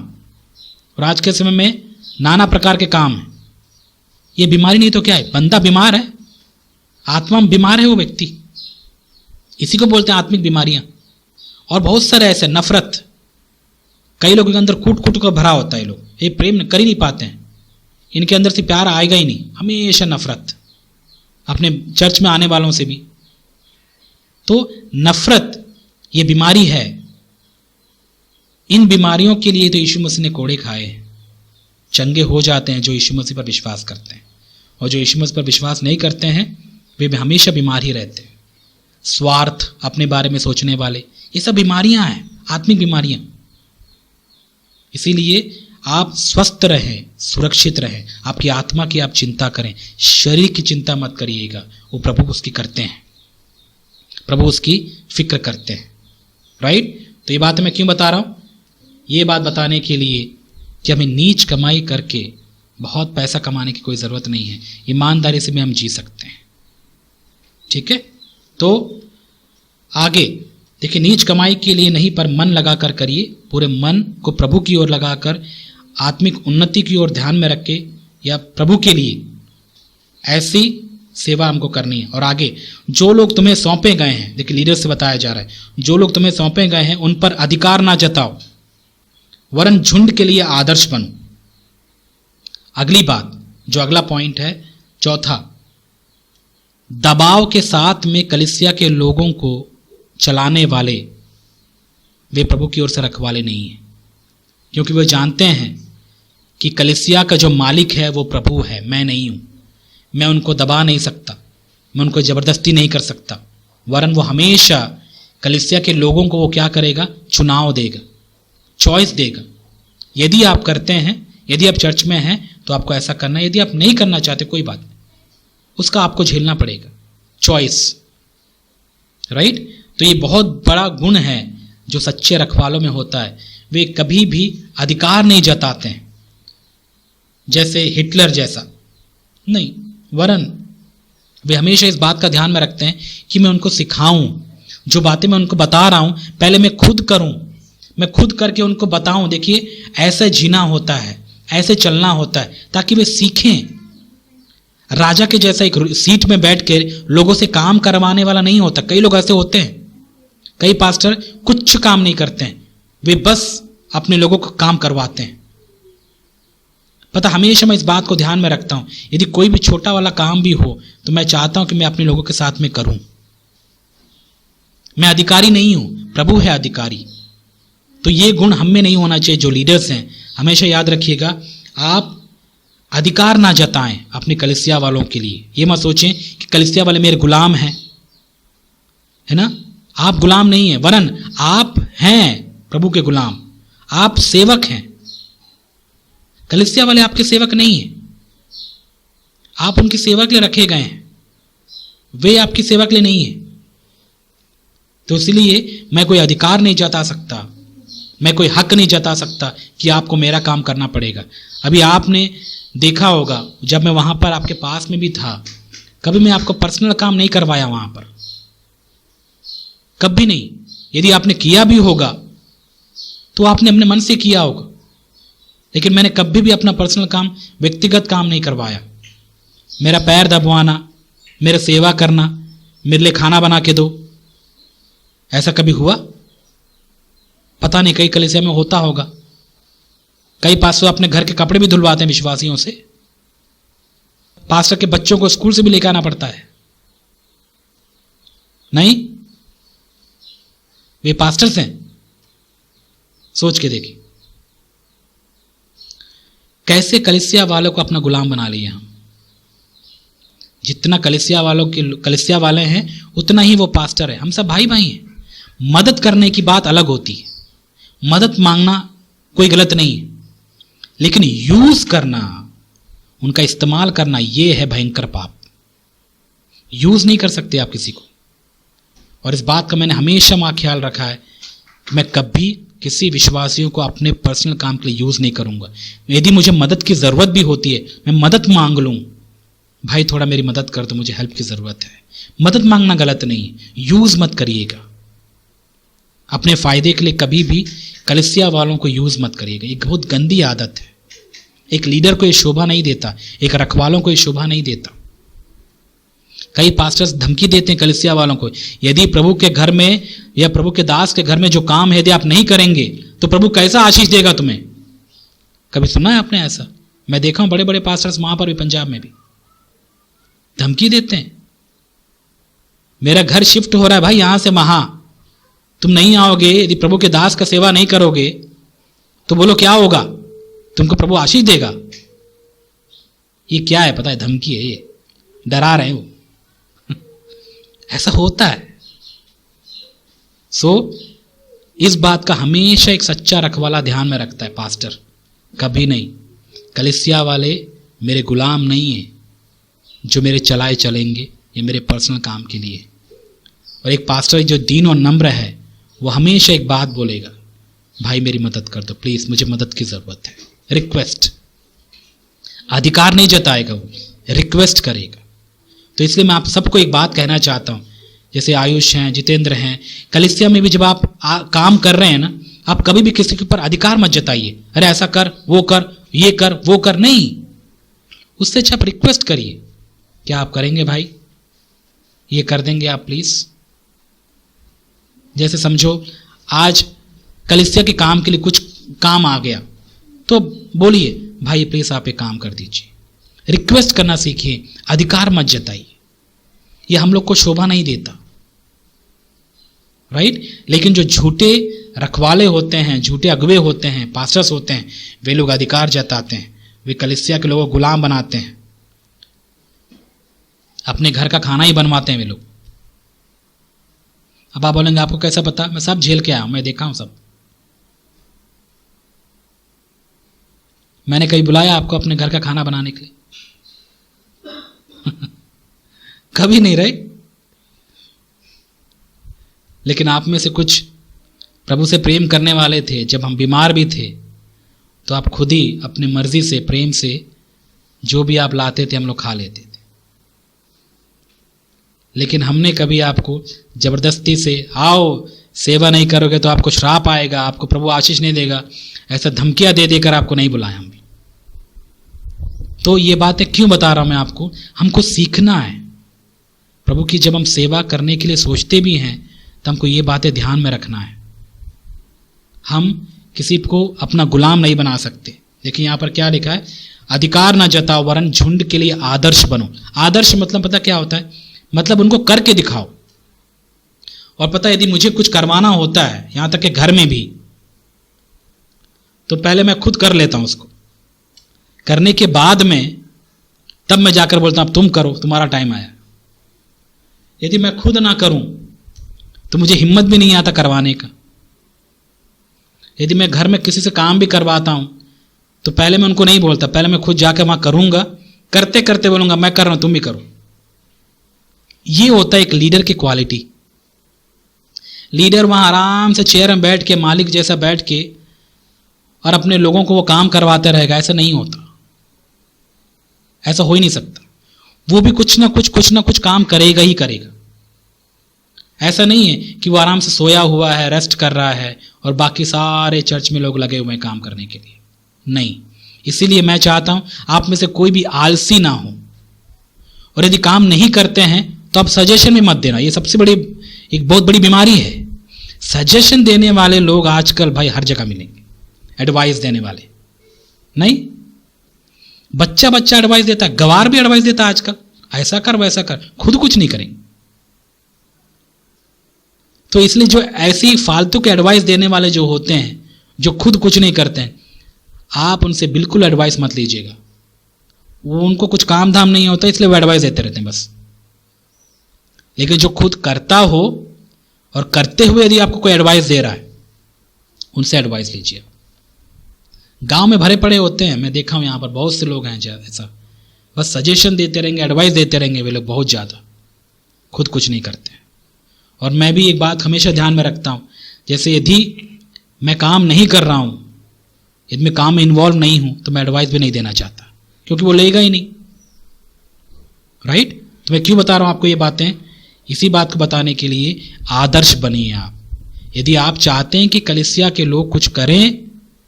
B: और आज के समय में नाना प्रकार के काम है। ये बीमारी नहीं तो क्या है? बंदा बीमार है, आत्मा में बीमार है वो व्यक्ति। इसी को बोलते हैं आत्मिक बीमारियां। और बहुत सारे ऐसे, नफरत, कई लोगों के अंदर कूट कूट कर भरा होता है। लोग ये प्रेम कर ही नहीं पाते हैं, इनके अंदर से प्यार आएगा ही नहीं, हमेशा नफरत, अपने चर्च में आने वालों से भी। तो नफरत ये बीमारी है। इन बीमारियों के लिए तो यीशु मसीह ने कोड़े खाए हैं। चंगे हो जाते हैं जो यीशु मसीह पर विश्वास करते हैं, और जो यीशु मसीह पर विश्वास नहीं करते हैं वे हमेशा बीमार ही रहते हैं। स्वार्थ, अपने बारे में सोचने वाले, ये सब बीमारियां हैं, आत्मिक बीमारियां। इसीलिए आप स्वस्थ रहें, सुरक्षित रहें, आपकी आत्मा की आप चिंता करें, शरीर की चिंता मत करिएगा। वो प्रभु उसकी करते हैं, प्रभु उसकी फिक्र करते हैं, राइट। तो ये बात मैं क्यों बता रहा हूं? ये बात बताने के लिए कि हमें नीच कमाई करके बहुत पैसा कमाने की कोई ज़रूरत नहीं है। ईमानदारी से भी हम जी सकते हैं, ठीक है। तो आगे देखिए, नीच कमाई के लिए नहीं पर मन लगाकर करिए, पूरे मन को प्रभु की ओर लगाकर आत्मिक उन्नति की ओर ध्यान में रख के, या प्रभु के लिए ऐसी सेवा हमको करनी है। और आगे, जो लोग तुम्हें सौंपे गए हैं, देखिए लीडर से बताया जा रहा है, जो लोग तुम्हें सौंपे गए हैं उन पर अधिकार ना जताओ, वरन झुंड के लिए आदर्श बनो। अगली बात, जो अगला पॉइंट है, चौथा, दबाव के साथ में कलीसिया के लोगों को चलाने वाले वे प्रभु की ओर से रखवाले नहीं हैं, क्योंकि वे जानते हैं कि कलीसिया का जो मालिक है वो प्रभु है, मैं नहीं हूं। मैं उनको दबा नहीं सकता, मैं उनको जबरदस्ती नहीं कर सकता, वरन वो हमेशा कलीसिया के लोगों को वो क्या करेगा, चुनाव देगा, चॉइस देगा। यदि आप करते हैं, यदि आप चर्च में हैं तो आपको ऐसा करना है, यदि आप नहीं करना चाहते कोई बात नहीं, उसका आपको झेलना पड़ेगा, चॉइस, राइट। तो ये बहुत बड़ा गुण है जो सच्चे रखवालों में होता है। वे कभी भी अधिकार नहीं जताते हैं जैसे हिटलर जैसा, नहीं, वरन वे हमेशा इस बात का ध्यान में रखते हैं कि मैं उनको सिखाऊं, जो बातें मैं उनको बता रहा हूं पहले मैं खुद करूं, मैं खुद करके उनको बताऊं, देखिए ऐसे जीना होता है, ऐसे चलना होता है, ताकि वे सीखें। राजा के जैसा एक सीट में बैठ के लोगों से काम करवाने वाला नहीं होता। कई लोग ऐसे होते हैं, कई पास्टर कुछ काम नहीं करते हैं, वे बस अपने लोगों को काम करवाते हैं। पता, हमेशा मैं इस बात को ध्यान में रखता हूं, यदि कोई भी छोटा वाला काम भी हो तो मैं चाहता हूं कि मैं अपने लोगों के साथ में करूं। मैं अधिकारी नहीं हूं, प्रभु है अधिकारी। तो ये गुण हम में नहीं होना चाहिए जो लीडर्स हैं। हमेशा याद रखिएगा, आप अधिकार ना जताएं अपने कलीसिया वालों के लिए। ये मत सोचें कि कलीसिया वाले मेरे गुलाम हैं, है ना। आप गुलाम नहीं हैं, वरन आप हैं प्रभु के गुलाम, आप सेवक हैं। कलीसिया वाले आपके सेवक नहीं हैं, आप उनकी सेवा के लिए रखे गए हैं, वे आपकी सेवा के लिए नहीं है। तो इसलिए मैं कोई अधिकार नहीं जता सकता, मैं कोई हक नहीं जता सकता कि आपको मेरा काम करना पड़ेगा। अभी आपने देखा होगा, जब मैं वहां पर आपके पास में भी था, कभी मैं आपको पर्सनल काम नहीं करवाया वहां पर, कभी नहीं। यदि आपने किया भी होगा तो आपने अपने मन से किया होगा, लेकिन मैंने कभी भी अपना पर्सनल काम, व्यक्तिगत काम नहीं करवाया। मेरा पैर दबवाना, मेरा सेवा करना, मेरे लिए खाना बना के दो, ऐसा कभी हुआ? पता नहीं, कई कलीसिया में होता होगा। कई पास्टर अपने घर के कपड़े भी धुलवाते हैं विश्वासियों से। पास्टर के बच्चों को स्कूल से भी लेकर आना पड़ता है, नहीं? वे पास्टर्स हैं, सोच के देखिए कैसे कलीसिया वालों को अपना गुलाम बना लिया हम। जितना कलीसिया वाले हैं उतना ही वो पास्टर है। हम सब भाई भाई हैं। मदद करने की बात अलग होती है, मदद मांगना कोई गलत नहीं है, लेकिन यूज करना, उनका इस्तेमाल करना, यह है भयंकर पाप। यूज नहीं कर सकते आप किसी को। और इस बात का मैंने हमेशा ख्याल रखा है कि मैं कभी किसी विश्वासियों को अपने पर्सनल काम के लिए यूज नहीं करूंगा। यदि मुझे मदद की जरूरत भी होती है, मैं मदद मांग लूं, भाई थोड़ा मेरी मदद कर दो, मुझे हेल्प की जरूरत है। मदद मांगना गलत नहीं है, यूज मत करिएगा। अपने फायदे के लिए कभी भी कलीसिया वालों को यूज मत करिएगा। ये बहुत गंदी आदत है। एक लीडर को ये शोभा नहीं देता, एक रखवालों को ये शोभा नहीं देता। कई पास्टर्स धमकी देते हैं कलीसिया वालों को, यदि प्रभु के घर में या प्रभु के दास के घर में जो काम है यदि आप नहीं करेंगे तो प्रभु कैसा आशीष देगा तुम्हें। कभी सुना है आपने ऐसा? मैं देखा हूं बड़े बड़े पास्टर्स वहां पर भी, पंजाब में भी धमकी देते हैं, मेरा घर शिफ्ट हो रहा है भाई यहां से वहां, तुम नहीं आओगे, यदि प्रभु के दास का सेवा नहीं करोगे तो बोलो क्या होगा, तुमको प्रभु आशीष देगा। ये क्या है पता है? धमकी है, ये डरा रहे हो। ऐसा होता है। इस बात का हमेशा एक सच्चा रखवाला ध्यान में रखता है पास्टर, कभी नहीं। कलीसिया वाले मेरे गुलाम नहीं है जो मेरे चलाए चलेंगे, ये मेरे पर्सनल काम के लिए। और एक पास्टर जो दीन और नम्र है वो हमेशा एक बात बोलेगा, भाई मेरी मदद कर दो प्लीज, मुझे मदद की जरूरत है। रिक्वेस्ट, अधिकार नहीं जताएगा, वो रिक्वेस्ट करेगा। तो इसलिए मैं आप सबको एक बात कहना चाहता हूं, जैसे आयुष हैं, जितेंद्र हैं, कलीसिया में भी जब आप काम कर रहे हैं ना, आप कभी भी किसी के ऊपर अधिकार मत जताइए, अरे ऐसा कर, वो कर, ये कर, वो कर, नहीं। उससे अच्छा आप रिक्वेस्ट करिए, क्या आप करेंगे भाई, ये कर देंगे आप प्लीज। जैसे समझो आज कलीसिया के काम के लिए कुछ काम आ गया तो बोलिए, भाई प्लीज आप एक काम कर दीजिए। रिक्वेस्ट करना सीखिए, अधिकार मत जताइए, ये हम लोग को शोभा नहीं देता, राइट। लेकिन जो झूठे रखवाले होते हैं, झूठे अगुवे होते हैं, पास्टर्स होते हैं, वे लोग अधिकार जताते हैं, वे कलीसिया के लोगों को गुलाम बनाते हैं, अपने घर का खाना ही बनवाते हैं वे लोग। अब आप बोलेंगे आपको कैसा पता? मैं सब झेल के आया हूं, मैं देखा हूं सब। मैंने कहीं बुलाया आपको अपने घर का खाना बनाने के लिए? कभी नहीं रहे। लेकिन आप में से कुछ प्रभु से प्रेम करने वाले थे, जब हम बीमार भी थे तो आप खुद ही अपनी मर्जी से, प्रेम से जो भी आप लाते थे हम लोग खा लेते थे। लेकिन हमने कभी आपको जबरदस्ती से आओ सेवा नहीं करोगे तो आपको श्राप आएगा, आपको प्रभु आशीष नहीं देगा, ऐसा धमकियां दे देकर आपको नहीं बुलाया हम भी। तो ये बातें क्यों बता रहा हूं मैं आपको? हमको सीखना है प्रभु की। जब हम सेवा करने के लिए सोचते भी हैं तो हमको ये बातें ध्यान में रखना है। हम किसी को अपना गुलाम नहीं बना सकते। देखिए यहां पर क्या लिखा है, अधिकार ना जताओ वरन झुंड के लिए आदर्श बनो। आदर्श मतलब पता क्या होता है? मतलब उनको करके दिखाओ। और पता है, यदि मुझे कुछ करवाना होता है, यहां तक कि घर में भी, तो पहले मैं खुद कर लेता हूं उसको। करने के बाद में तब मैं जाकर बोलता हूं अब तुम करो, तुम्हारा टाइम आया। यदि मैं खुद ना करूं तो मुझे हिम्मत भी नहीं आता करवाने का। यदि मैं घर में किसी से काम भी करवाता हूं तो पहले मैं उनको नहीं बोलता, पहले मैं खुद जाकर वहां करूंगा, करते करते बोलूंगा मैं कर रहा हूं तुम भी करो। ये होता है एक लीडर की क्वालिटी। लीडर वहां आराम से चेयर में बैठ के, मालिक जैसा बैठ के, और अपने लोगों को वो काम करवाते रहेगा, ऐसा नहीं होता। ऐसा हो ही नहीं सकता। वो भी कुछ ना कुछ काम करेगा ही करेगा। ऐसा नहीं है कि वो आराम से सोया हुआ है, रेस्ट कर रहा है और बाकी सारे चर्च में लोग लगे हुए हैं काम करने के लिए। नहीं, इसीलिए मैं चाहता हूं आप में से कोई भी आलसी ना हो। और यदि काम नहीं करते हैं तो आप सजेशन भी मत देना। ये सबसे बड़ी, एक बहुत बड़ी बीमारी है। सजेशन देने वाले लोग आजकल भाई हर जगह मिलेंगे, एडवाइस देने वाले। नहीं, बच्चा बच्चा एडवाइस देता है, गवार भी एडवाइस देता है आजकल, ऐसा कर वैसा कर, खुद कुछ नहीं करेंगे। तो इसलिए जो ऐसी फालतू के एडवाइस देने वाले जो होते हैं, जो खुद कुछ नहीं करते हैं, आप उनसे बिल्कुल एडवाइस मत लीजिएगा। वो उनको कुछ काम धाम नहीं होता, इसलिए वो एडवाइस देते रहते हैं बस। लेकिन जो खुद करता हो और करते हुए यदि आपको कोई एडवाइस दे रहा है, उनसे एडवाइस लीजिए। गांव में भरे पड़े होते हैं, मैं देखा हूं यहां पर बहुत से लोग हैं ऐसा, बस सजेशन देते रहेंगे, एडवाइस देते रहेंगे वे लोग, बहुत ज्यादा, खुद कुछ नहीं करते। और मैं भी एक बात हमेशा ध्यान में रखता हूं, जैसे यदि मैं काम नहीं कर रहा हूं, यदि मैं काम में इन्वॉल्व नहीं हूं, तो मैं एडवाइस भी नहीं देना चाहता, क्योंकि वो लेगा ही नहीं, राइट। तो मैं क्यों बता रहा हूं आपको ये बातें? इसी बात को बताने के लिए आदर्श बनिए आप। यदि आप चाहते हैं कि कलीसिया के लोग कुछ करें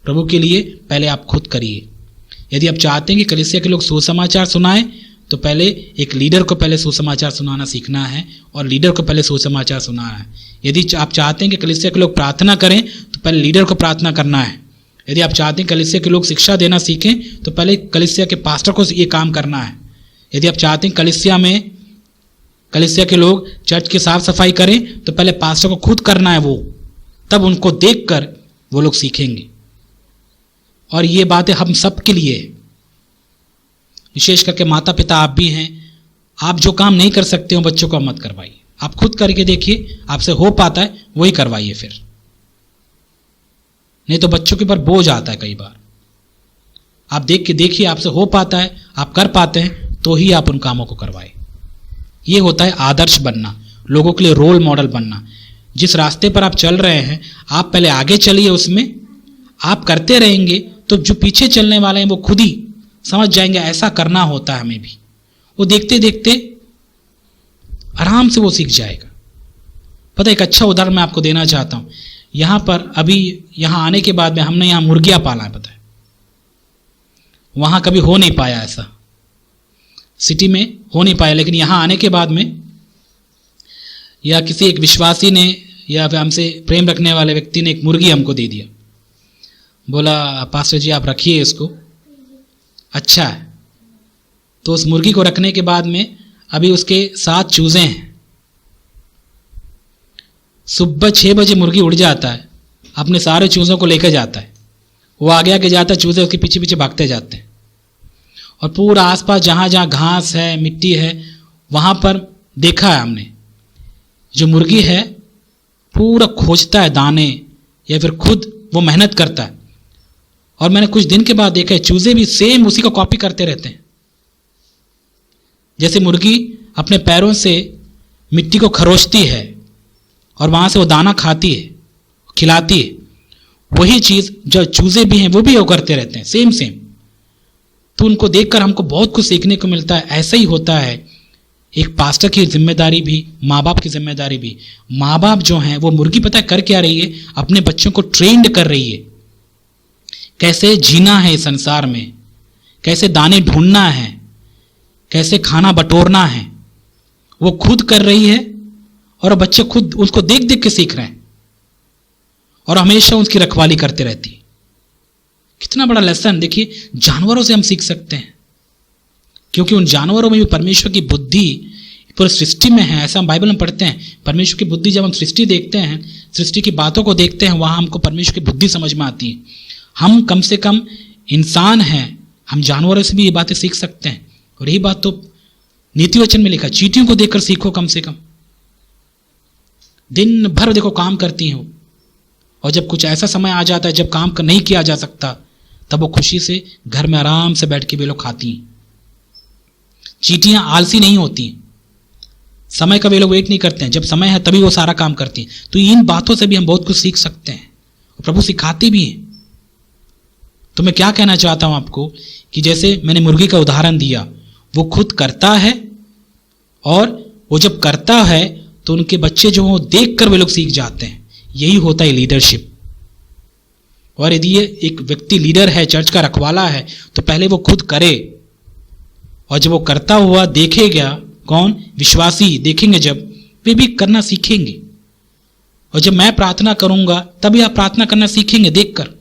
B: प्रभु के लिए, पहले आप खुद करिए। यदि आप चाहते हैं कि कलीसिया के लोग सुसमाचार सुनाएं, तो पहले एक लीडर को पहले सुसमाचार सुनाना सीखना है, और लीडर को पहले सुसमाचार सुनाना है। यदि आप चाहते हैं कि कलीसिया के लोग प्रार्थना करें, तो पहले लीडर को प्रार्थना करना है। यदि आप चाहते हैं कलीसिया के लोग शिक्षा देना सीखें, तो पहले कलीसिया के पास्टर को ये काम करना है। यदि आप चाहते हैं कलीसिया के लोग चर्च की साफ सफाई करें, तो पहले पास्टर को खुद करना है वो, तब उनको देखकर वो लोग सीखेंगे। और ये बातें हम सब के लिए, विशेष करके माता पिता आप भी हैं। आप जो काम नहीं कर सकते हो बच्चों को मत करवाइए, आप खुद करके देखिए, आपसे हो पाता है वही करवाइए फिर, नहीं तो बच्चों के ऊपर बोझ आता है कई बार। आप देख के देखिए, आपसे हो पाता है, आप कर पाते हैं, तो ही आप उन कामों को करवाए। ये होता है आदर्श बनना, लोगों के लिए रोल मॉडल बनना। जिस रास्ते पर आप चल रहे हैं, आप पहले आगे चलिए, उसमें आप करते रहेंगे तो जो पीछे चलने वाले हैं वो खुद ही समझ जाएंगे ऐसा करना होता है हमें भी। वो देखते देखते आराम से वो सीख जाएगा। पता है, एक अच्छा उदाहरण मैं आपको देना चाहता हूं। यहां पर अभी यहां आने के बाद में हमने यहां मुर्गियां पाला है, पता है, वहां कभी हो नहीं पाया ऐसा, सिटी में हो नहीं पाया। लेकिन यहां आने के बाद में, या किसी एक विश्वासी ने या फिर हमसे प्रेम रखने वाले व्यक्ति ने एक मुर्गी हमको दे दिया, बोला पास्टर जी आप रखिए इसको, अच्छा है। तो उस मुर्गी को रखने के बाद में अभी उसके 7 चूजे हैं। सुबह 6 बजे मुर्गी उड़ जाता है, अपने सारे चूजों को लेकर जाता है। वो आगे आगे जाता है, चूजे उसके पीछे पीछे भागते जाते हैं। और पूरा आसपास जहाँ जहाँ घास है, मिट्टी है, वहाँ पर देखा है हमने, जो मुर्गी है पूरा खोजता है दाने, या फिर खुद वो मेहनत करता है। और मैंने कुछ दिन के बाद देखा है चूजे भी सेम उसी को कॉपी करते रहते हैं। जैसे मुर्गी अपने पैरों से मिट्टी को खरोचती है और वहां से वो दाना खाती है, खिलाती है, वही चीज जो चूजे भी हैं वो भी वो करते रहते हैं, सेम सेम। तो उनको देखकर हमको बहुत कुछ सीखने को मिलता है। ऐसा ही होता है एक पास्टर की जिम्मेदारी भी, माँ बाप की जिम्मेदारी भी। माँ बाप जो हैं वो मुर्गी पता है कर क्या रही है, अपने बच्चों को ट्रेंड कर रही है कैसे जीना है इस संसार में, कैसे दाने ढूंढना है, कैसे खाना बटोरना है। वो खुद कर रही है और बच्चे खुद उसको देख देख के सीख रहे हैं और हमेशा उसकी रखवाली करते रहती है। कितना बड़ा लेसन देखिए, जानवरों से हम सीख सकते हैं, क्योंकि उन जानवरों में भी परमेश्वर की बुद्धि पूरी सृष्टि में है। ऐसा हम बाइबल में पढ़ते हैं, परमेश्वर की बुद्धि। जब हम सृष्टि देखते हैं, सृष्टि की बातों को देखते हैं, वहां हमको परमेश्वर की बुद्धि समझ में आती है। हम कम से कम इंसान हैं, हम जानवरों से भी ये बातें सीख सकते हैं। और यही बात तो नीति वचन में लिखा, चींटियों को देखकर सीखो। कम से कम दिन भर देखो काम करती हैं, और जब कुछ ऐसा समय आ जाता है जब काम नहीं किया जा सकता, तब वो खुशी से घर में आराम से बैठ के वे लोग खाती हैं। चींटियां आलसी नहीं होती, समय का वे लोग वेट नहीं करते हैं, जब समय है तभी वो सारा काम करती हैं। तो इन बातों से भी हम बहुत कुछ सीख सकते हैं, और प्रभु सिखाते भी हैं। तो मैं क्या कहना चाहता हूं आपको कि जैसे मैंने मुर्गी का उदाहरण दिया, वो खुद करता है, और वो जब करता है तो उनके बच्चे जो हो देख कर वे लोग सीख जाते हैं। यही होता है लीडरशिप। और यदि ये एक व्यक्ति लीडर है, चर्च का रखवाला है, तो पहले वो खुद करे, और जब वो करता हुआ देखेगा, कौन? विश्वासी देखेंगे, जब वे भी करना सीखेंगे। और जब मैं प्रार्थना करूंगा तभी आप प्रार्थना करना सीखेंगे देखकर।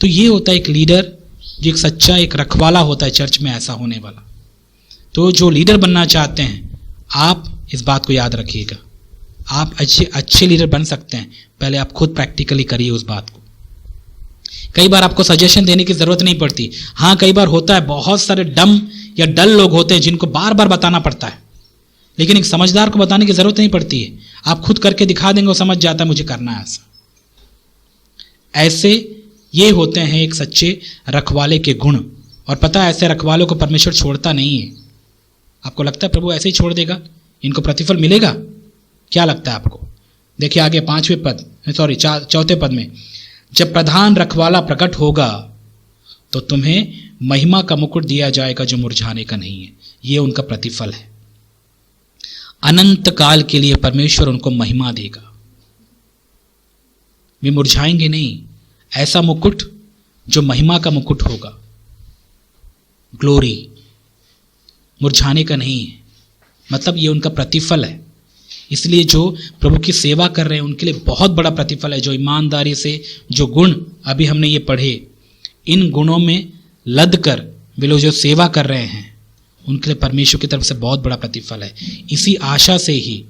B: तो ये होता है एक लीडर, जो एक सच्चा एक रखवाला होता है चर्च में, ऐसा होने वाला। तो जो लीडर बनना चाहते हैं, आप इस बात को याद रखिएगा, आप अच्छे लीडर बन सकते हैं, पहले आप खुद प्रैक्टिकली करिए उस बात को। कई बार आपको सजेशन देने की जरूरत नहीं पड़ती। हाँ, कई बार होता है बहुत सारे डम या डल लोग होते हैं जिनको बार बार बताना पड़ता है, लेकिन एक समझदार को बताने की जरूरत नहीं पड़ती है। आप खुद करके दिखा देंगे, वो समझ जाता है मुझे करना है ऐसा। ऐसे ये होते हैं एक सच्चे रखवाले के गुण। और पता है, ऐसे रखवालों को परमेश्वर छोड़ता नहीं है। आपको लगता है प्रभु ऐसे ही छोड़ देगा, इनको प्रतिफल मिलेगा? क्या लगता है आपको? देखिए आगे 4 पद में, जब प्रधान रखवाला प्रकट होगा तो तुम्हें महिमा का मुकुट दिया जाएगा जो मुरझाने का नहीं है। ये उनका प्रतिफल है। अनंत काल के लिए परमेश्वर उनको महिमा देगा, वे मुरझाएंगे नहीं। ऐसा मुकुट जो महिमा का मुकुट होगा, ग्लोरी, मुरझाने का नहीं है। मतलब ये उनका प्रतिफल है। इसलिए जो प्रभु की सेवा कर रहे हैं उनके लिए बहुत बड़ा प्रतिफल है। जो ईमानदारी से जो गुण अभी हमने ये पढ़े, इन गुणों में लद कर वे लोग जो सेवा कर रहे हैं, उनके लिए परमेश्वर की तरफ से बहुत बड़ा प्रतिफल है। इसी आशा से ही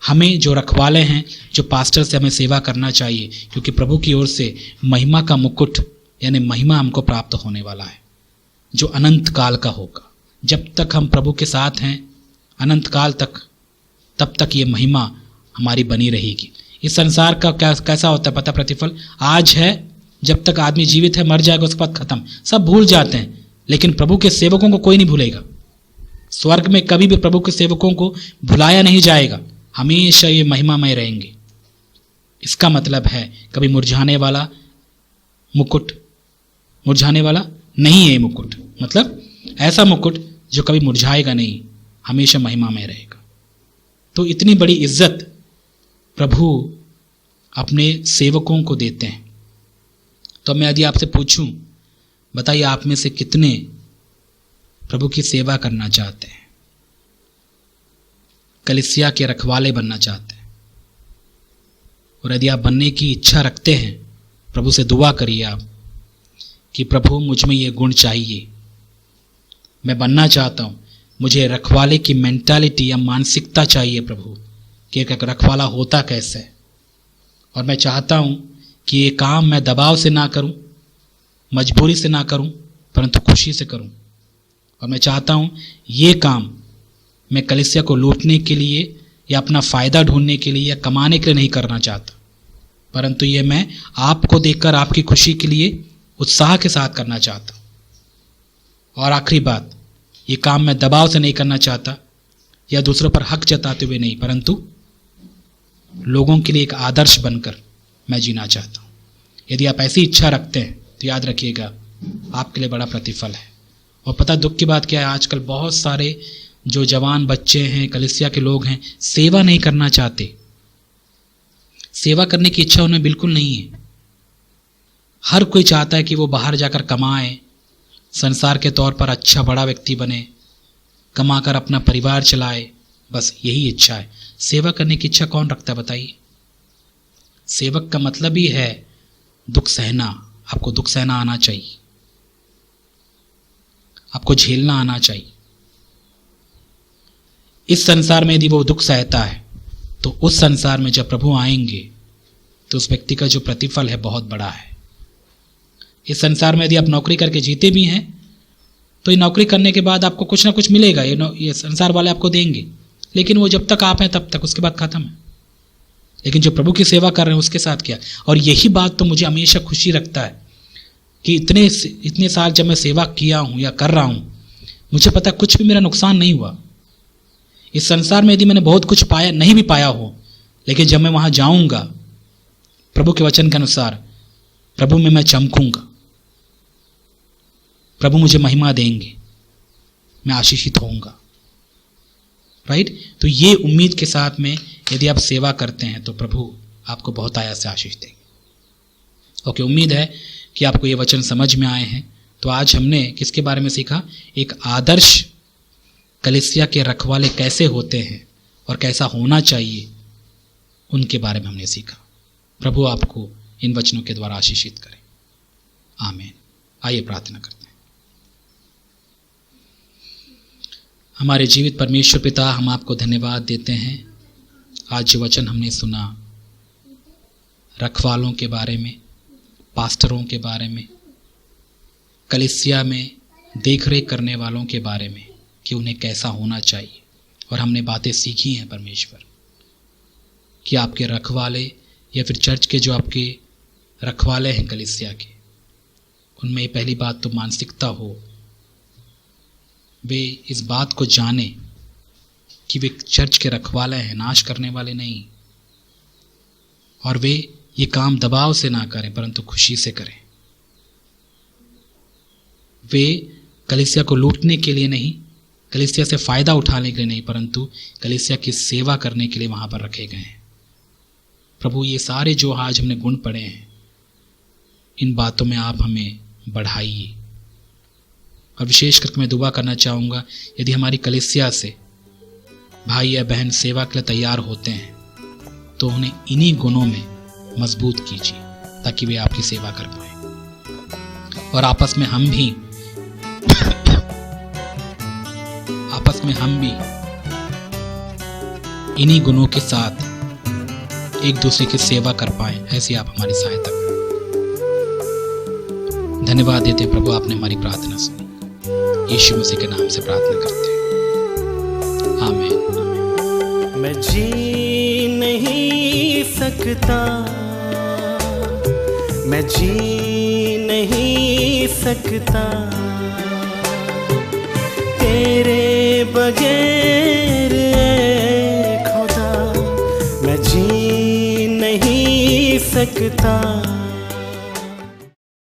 B: हमें जो रखवाले हैं, जो पास्टर से हमें सेवा करना चाहिए, क्योंकि प्रभु की ओर से महिमा का मुकुट यानी महिमा हमको प्राप्त होने वाला है, जो अनंत काल का होगा। जब तक हम प्रभु के साथ हैं अनंत काल तक, तब तक ये महिमा हमारी बनी रहेगी। इस संसार का कैसा होता है पता? प्रतिफल आज है, जब तक आदमी जीवित है, मर जाएगा उसके बाद खत्म, सब भूल जाते हैं। लेकिन प्रभु के सेवकों को कोई नहीं भूलेगा। स्वर्ग में कभी भी प्रभु के सेवकों को भुलाया नहीं जाएगा, हमेशा ये महिमामय रहेंगे। इसका मतलब है कभी मुरझाने वाला मुकुट, मुरझाने वाला नहीं है मुकुट। मतलब ऐसा मुकुट जो कभी मुरझाएगा नहीं, हमेशा महिमामय रहेगा। तो इतनी बड़ी इज्जत प्रभु अपने सेवकों को देते हैं। तो मैं यदि आपसे पूछूं, बताइए आप में से कितने प्रभु की सेवा करना चाहते हैं, कलीसिया के रखवाले बनना चाहते हैं? और यदि आप बनने की इच्छा रखते हैं, प्रभु से दुआ करिए आप कि प्रभु मुझ में ये गुण चाहिए, मैं बनना चाहता हूँ। मुझे रखवाले की मेंटालिटी या मानसिकता चाहिए प्रभु कि एक रखवाला होता कैसे है। और मैं चाहता हूँ कि ये काम मैं दबाव से ना करूँ, मजबूरी से ना करूँ, परंतु खुशी से करूँ। और मैं चाहता हूँ ये काम मैं कलीसिया को लूटने के लिए या अपना फ़ायदा ढूंढने के लिए या कमाने के लिए नहीं करना चाहता, परंतु ये मैं आपको देखकर आपकी खुशी के लिए उत्साह के साथ करना चाहता हूँ। और आखिरी बात, ये काम मैं दबाव से नहीं करना चाहता या दूसरों पर हक जताते हुए नहीं, परंतु लोगों के लिए एक आदर्श बनकर मैं जीना चाहता हूँ। यदि आप ऐसी इच्छा रखते हैं तो याद रखिएगा आपके लिए बड़ा प्रतिफल है। और पता दुख की बात क्या है, आजकल बहुत सारे जो जवान बच्चे हैं, कलीसिया के लोग हैं, सेवा नहीं करना चाहते। सेवा करने की इच्छा उन्हें बिल्कुल नहीं है। हर कोई चाहता है कि वो बाहर जाकर कमाए, संसार के तौर पर अच्छा बड़ा व्यक्ति बने, कमाकर अपना परिवार चलाए, बस यही इच्छा है। सेवा करने की इच्छा कौन रखता है बताइए? सेवक का मतलब ही है दुख सहना। आपको दुख सहना आना चाहिए, आपको झेलना आना चाहिए। इस संसार में यदि वो दुख सहता है तो उस संसार में जब प्रभु आएंगे तो उस व्यक्ति का जो प्रतिफल है बहुत बड़ा है। इस संसार में यदि आप नौकरी करके जीते भी हैं तो ये नौकरी करने के बाद आपको कुछ ना कुछ मिलेगा, ये संसार वाले आपको देंगे, लेकिन वो जब तक आप हैं तब तक, उसके बाद खत्म है। लेकिन जो प्रभु की सेवा कर रहे हैं उसके साथ क्या। और यही बात तो मुझे हमेशा खुशी रखता है कि इतने साल जब मैं सेवा किया हूँ या कर रहा हूँ, मुझे पता है कुछ भी मेरा नुकसान नहीं हुआ। इस संसार में यदि मैंने बहुत कुछ पाया, नहीं भी पाया हो, लेकिन जब मैं वहाँ जाऊँगा प्रभु के वचन के अनुसार, प्रभु में मैं चमकूँगा, प्रभु मुझे महिमा देंगे, मैं आशीषित होऊंगा। राइट? तो ये उम्मीद के साथ में यदि आप सेवा करते हैं तो प्रभु आपको बहुत आया से आशीष देंगे। ओके, उम्मीद है कि आपको ये वचन समझ में आए हैं। तो आज हमने किसके बारे में सीखा? एक आदर्श कलीसिया के रखवाले कैसे होते हैं और कैसा होना चाहिए, उनके बारे में हमने सीखा। प्रभु आपको इन वचनों के द्वारा आशीषित करें। आमीन। आइए प्रार्थना करते हैं। हमारे जीवित परमेश्वर पिता, हम आपको धन्यवाद देते हैं आज जो वचन हमने सुना रखवालों के बारे में, पास्टरों के बारे में, कलीसिया में देखरेख करने वालों के बारे में कि उन्हें कैसा होना चाहिए। और हमने बातें सीखी हैं परमेश्वर कि आपके रखवाले या फिर चर्च के जो आपके रखवाले हैं कलीसिया के, उनमें पहली बात तो मानसिकता हो, वे इस बात को जाने कि वे चर्च के रखवाले हैं, नाश करने वाले नहीं। और वे ये काम दबाव से ना करें परंतु खुशी से करें। वे कलीसिया को लूटने के लिए नहीं, कलीसिया से फ़ायदा उठाने के लिए नहीं, परंतु कलीसिया की सेवा करने के लिए वहाँ पर रखे गए हैं। प्रभु, ये सारे जो आज हमने गुण पढ़े हैं, इन बातों में आप हमें बढ़ाइए। और विशेष करके मैं दुआ करना चाहूँगा, यदि हमारी कलीसिया से भाई या बहन सेवा के लिए तैयार होते हैं तो उन्हें इन्हीं गुणों में मजबूत कीजिए ताकि वे आपकी सेवा कर पाएं। और आपस में हम भी इन्हीं गुणों के साथ एक दूसरे की सेवा कर पाएं, ऐसी आप हमारी सहायता करें। धन्यवाद देते प्रभु, आपने हमारी प्रार्थना सुनी। यीशु मसीह के नाम से प्रार्थना करते हैं, आमीन।
C: मैं जी नहीं सकता, मैं जी नहीं सकता तेरे बगैर खुदा, मैं जी नहीं सकता।